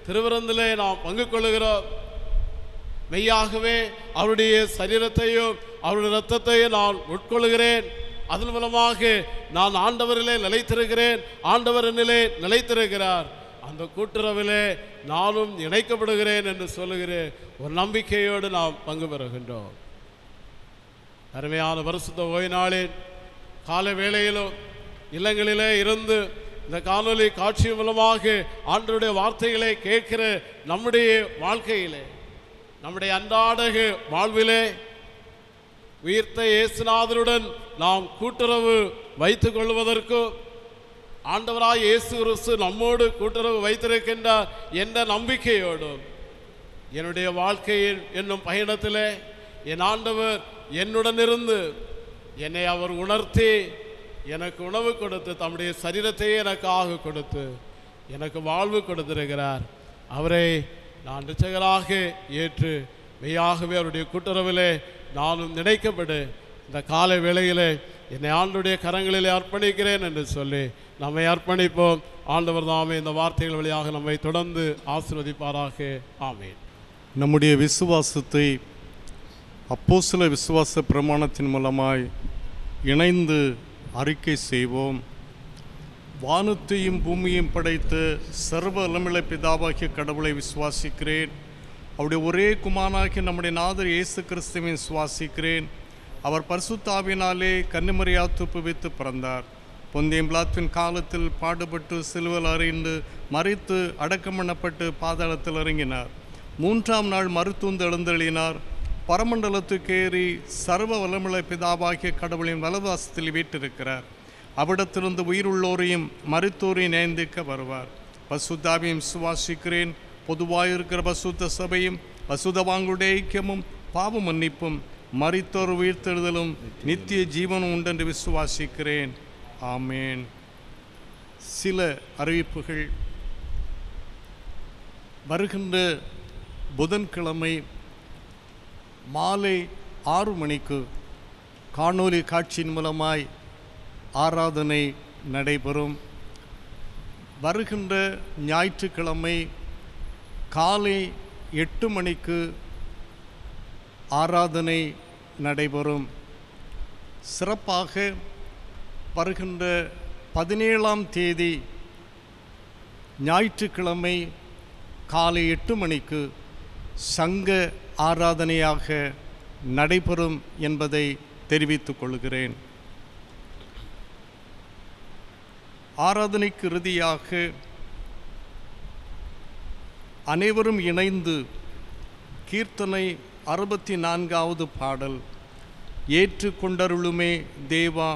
திருவிருந்திலே நாம் பங்கு கொள்ளுகிறோம்? மெய்யாகவே அவருடைய சரீரத்தையும் அவருடைய இரத்தத்தையும் நான் உட்கொள்கிறேன், அதன் மூலமாக நான் ஆண்டவரிலே நிலைத்திருக்கிறேன், ஆண்டவர் என்னிலே நிலைத்திருக்கிறார், அந்த கூட்டுறவிலே நானும் இணைக்கப்படுகிறேன் என்று சொல்லுகிறேன் ஒரு நம்பிக்கையோடு நாம் பங்கு பெறுகின்றோம். அருமையான பரிசுத்த ஓய்வு நாளின் காலை வேளையிலும் இல்லங்களிலே இருந்து இந்த காணொலி காட்சி மூலமாக ஆண்டவருடைய வார்த்தைகளை கேட்கிற நம்முடைய வாழ்க்கையிலே, நம்முடைய அன்றாட வாழ்விலே உயிர்த்த இயேசுநாதருடன் நாம் கூட்டுறவு வைத்துக் கொள்வதற்கும் ஆண்டவராய் இயேசு கிறிஸ்து நம்மோடு கூட்டுறவு வைத்திருக்கின்றார் என்ற நம்பிக்கையோடும் என்னுடைய வாழ்க்கையில் என்னும் பயணத்திலே என் ஆண்டவர் என்னுடன் இருந்து என்னை அவர் உணர்த்தி எனக்கு உணவு கொடுத்து தம்முடைய சரீரத்தையே எனக்காக கொடுத்து எனக்கு வாழ்வு கொடுத்திருக்கிறார். அவரை நான் இரட்சகராக ஏற்று மெய்யாகவே அவருடைய கூட்டுறவிலே நானும் நினைக்கப்படு இந்த காலை வேளையிலே என்னை ஆண்டுடைய கரங்களிலே அர்ப்பணிக்கிறேன் என்று சொல்லி நம்மை அர்ப்பணிப்போம். ஆண்டவர் தாமே இந்த வார்த்தைகள் வழியாக நம்மை தொடர்ந்து ஆசீர்வதிப்பாராக. ஆமென். நம்முடைய விசுவாசத்தை அப்போஸ்தல விசுவாச பிரமாணத்தின் மூலமாய் இணைந்து அறிக்கை செய்வோம். வானத்தையும் பூமியையும் படைத்த சர்வ வல்லமையுள்ள பிதாவாகிய கடவுளை விசுவாசிக்கிறேன். அவருடைய ஒரே குமாரனாகிய நம்முடைய நாதர் இயேசு கிறிஸ்துவை விசுவாசிக்கிறேன். அவர் பரிசுத்த ஆவியினாலே கன்னிமரியால் துப்புவித்து பிறந்தார். பொந்திய பிலாத்துவின் காலத்தில் பாடுபட்டு சிலுவையில் அறைந்து மரித்து அடக்கம் பண்ணப்பட்டு பாதாளத்தில் இறங்கினார். 3ஆம் நாள் மருத்துவந்து எழுந்தெழினார். பரமண்டலத்துக்கு ஏறி சர்வ வல்லமையுள்ள பிதாவாகிய கடவுளின் வலதுவாசத்தில் வீட்டிருக்கிறார். அவ்விடத்திலிருந்து உயிருள்ளோரையும் மரித்தோரையும் நியந்திக்க வருவார். பசுத்த ஆவியையும் விசுவாசிக்கிறேன். பொதுவாயிருக்கிற பசுத்த சபையும் பசுதவாங்களுடைய ஐக்கியமும் பாவ மன்னிப்பும் மரித்தோர் உயிர்த்தெழுதலும் நித்திய ஜீவனும் உண்டென்று விசுவாசிக்கிறேன். ஆமேன். சில அறிவிப்புகள். வருகின்ற புதன்கிழமை மாலை 6 மணிக்கு காணொலி காட்சியின் மூலமாய் ஆராதனை நடைபெறும். வருகின்ற ஞாயிற்றுக்கிழமை காலை 8 மணிக்கு ஆராதனை நடைபெறும். சிறப்பாக வருகின்ற 17ஆம் தேதி ஞாயிற்றுக்கிழமை காலை 8 மணிக்கு சங்க ஆராதனையாக நடைபெறும் என்பதை தெரிவித்துக் கொள்கிறேன். ஆராதனைக்கு இறுதியாக அனைவரும் இணைந்து கீர்த்தனை 64வது பாடல், ஏற்றுக்கொண்டருளுமே தேவா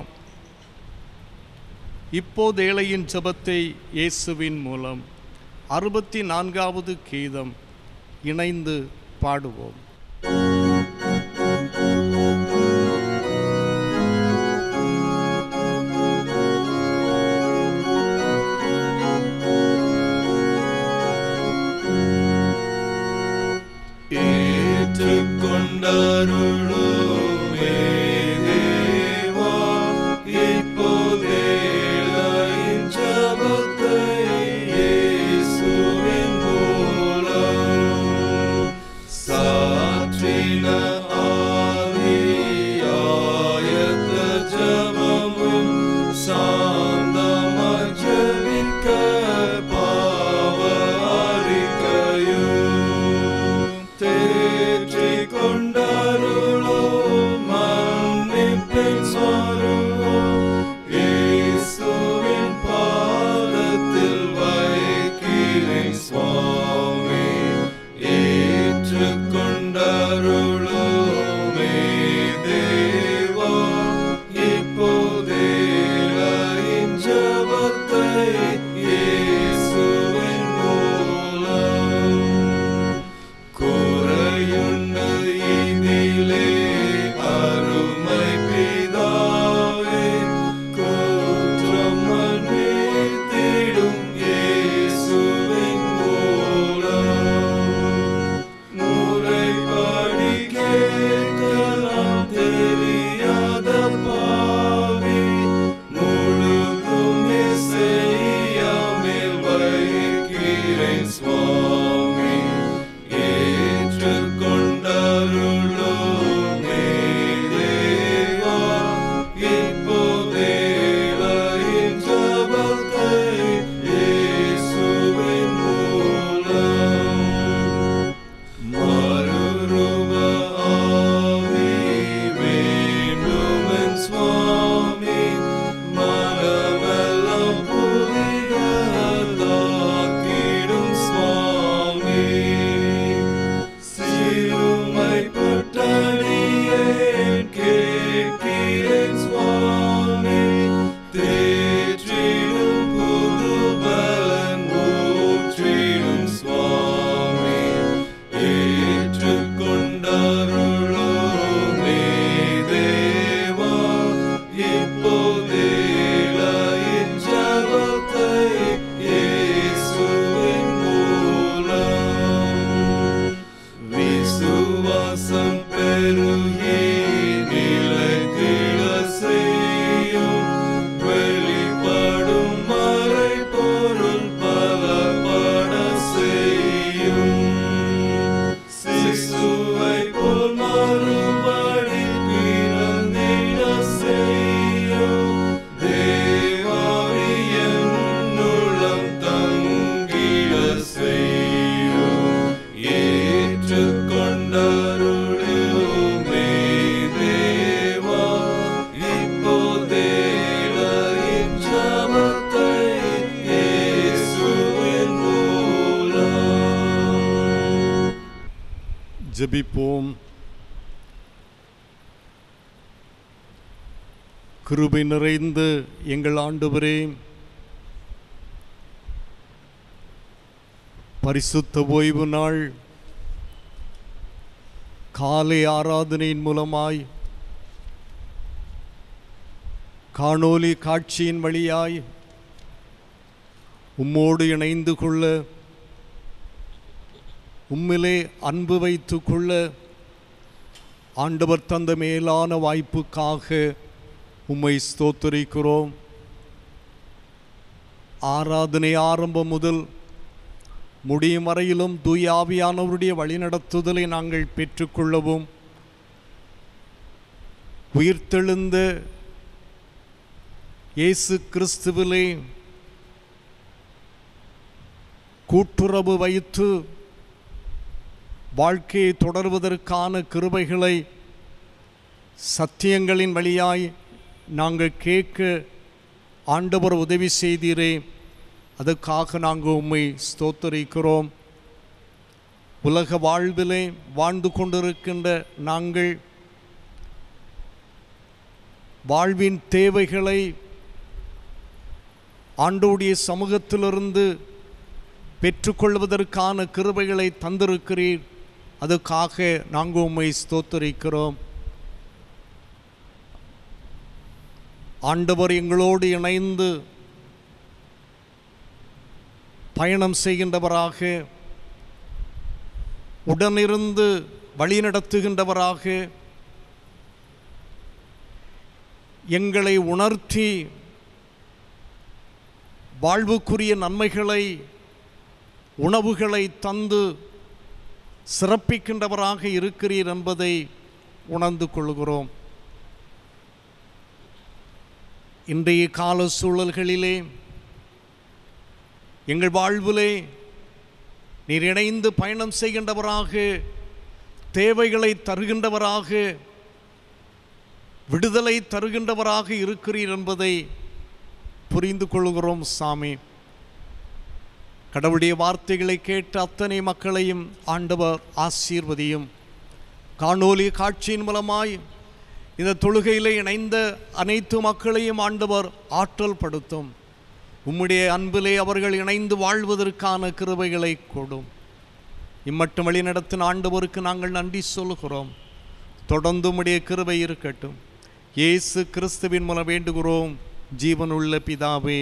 இப்போதேளையின் ஜெபத்தை இயேசுவின் மூலம் 64வது கீதம் இணைந்து பாடுவோம். ஏற்றுக்கொண்டருளுமே தேவா இப்போதேளையின் ஜெபத்தை இயேசுவின் மூலம் சாற்றின ஆதியாயத்த ஜெபமும் சாந்தமாய் ஜெபிக்க பாவ அறிக்கையும் தேற்றிக்கொண்டருளும் மன்னிப்பின் சொருபம் இயேசுவின் பாதத்தில் வைக்கிறேன் சுவாமி. ஏற்றுக்கொண்டருளுமே தேவா இப்போதேளையின் ஜெபத்தை இயேசுவின் மூலம் குறையுண்ட இதிலே அருமை பிதாவே குற்றம் மன்னித்திடும் இயேசுவின் மூலம் முறைப்படி கேட்கலாம் தெரியாத பாவி முழுதுமே செய்யாமல் வைக்கிறேன் சுவாமி. ஏற்றுக்கொண்டருளுமே தேவா இப்போதேளையின் ஜெபத்தை இயேசுவின் மூலம் மறுரூப ஆவி வேண்டுமென் சுவாமி. மனமெல்லாம் புதியதாக்கிடும் சுவாமி. சிறுமைப்பட்டடியேன் கேட்கிறேன் சுவாமி. தேற்றிடும் புது பலன் ஊற்றிடும் சுவாமி. ஏற்றுக்கொண்டருளுமே தேவா இப்போதேளையின் ஜெபத்தை இயேசுவின் மூலம் விசுவாசம் பெருகி நிலைத்திட செய்யும் வெளிப்படும் மறைபொருள் பலப்பட செய்யும் சிசுவை போல் மறுபடி பிறந்திட செய்யும் தேவாவி என்னுள்ளம் தங்கிட செய்யும். ஏற்றுக்கொண்டருளுமே தேவா இப்போதேளையின் ஜெபத்தை இயேசுவின் மூலம் ஜெபிப்போம். கிருபை நிறைந்த எங்கள் ஆண்டவரே, பரிசுத்த ஓய்வு நாள் காலை ஆராதனையின் மூலமாய் காணொளி காட்சியின் வழியாய் உம்மோடு இணைந்து கொள்ள, உம்மிலே அன்பு வைத்து கொள்ள ஆண்டவர் தந்த மேலான வாய்ப்புக்காக உம்மை ஸ்தோத்திரிக்கிறோம். ஆராதனை ஆரம்பம் முதல் முடியும் வரையிலும் தூய ஆவியானவருடைய வழிநடத்துதலை நாங்கள் பெற்றுக்கொள்ளவும், உயிர்த்தெழுந்த இயேசு கிறிஸ்துவிலே கூட்டுறவு வைத்து வாழ்க்கையை தொடர்வதற்கான கிருபைகளை சத்தியங்களின் வழியாய் நாங்கள் கேட்க ஆண்டவர் உதவி செய்தீரே, அதற்காக நாங்கள் உம்மை ஸ்தோத்தரிக்கிறோம். உலக வாழ்விலே வாழ்ந்து கொண்டிருக்கின்ற நாங்கள் வாழ்வின் தேவைகளை ஆண்டவருடைய சமூகத்திலிருந்து பெற்றுக்கொள்வதற்கான கிருபைகளை தந்திருக்கிறீர். அதுக்காக நாங்கள் உம்மை ஸ்தோத்திரிக்கிறோம். ஆண்டவர் எங்களோடு இணைந்து பயணம் செய்கின்றவராக, உடனிருந்து வழிநடத்துகின்றவராக, எங்களை உணர்த்தி வாழ்வுக்குரிய நன்மைகளை, உணவுகளை தந்து சிறப்பிக்கின்றவராக இருக்கிறீர் என்பதை உணர்ந்து கொள்கிறோம். இன்றைய கால சூழல்களிலே எங்கள் வாழ்விலே நீர் இணைந்து பயணம் செய்கின்றவராக, தேவைகளை தருகின்றவராக, விடுதலை தருகின்றவராக இருக்கிறீர் என்பதை புரிந்து கொள்கிறோம் சாமி. கடவுளுடைய வார்த்தைகளை கேட்ட அத்தனை மக்களையும் ஆண்டவர் ஆசீர்வதியும். காணொலி காட்சியின் மூலமாய் இந்த தொழுகையில் இணைந்த அனைத்து மக்களையும் ஆண்டவர் ஆற்றல் படுத்தும். உம்முடைய அன்பிலே அவர்கள் இணைந்து வாழ்வதற்கான கிருபைகளை கொடும். இம்மட்டும் வழிநடத்தின ஆண்டவருக்கு நாங்கள் நன்றி சொல்கிறோம். தொடர்ந்து உம்முடைய கிருபை இருக்கட்டும். இயேசு கிறிஸ்துவின் மூலம் வேண்டுகிறோம் ஜீவனுள்ள பிதாவே.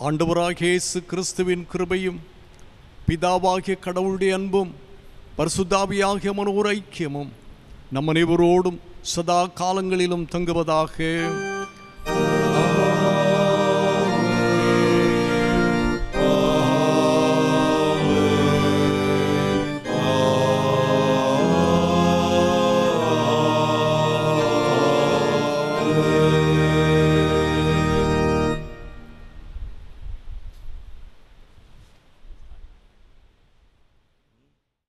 ஆண்டவராகிய இயேசு கிறிஸ்துவின் கிருபையும் பிதாவாகிய கடவுளுடைய அன்பும் பரிசுத்தாவியாகிய மனோர் ஐக்கியமும் நம் அனைவரோடும் சதா காலங்களிலும் தங்குவதாக.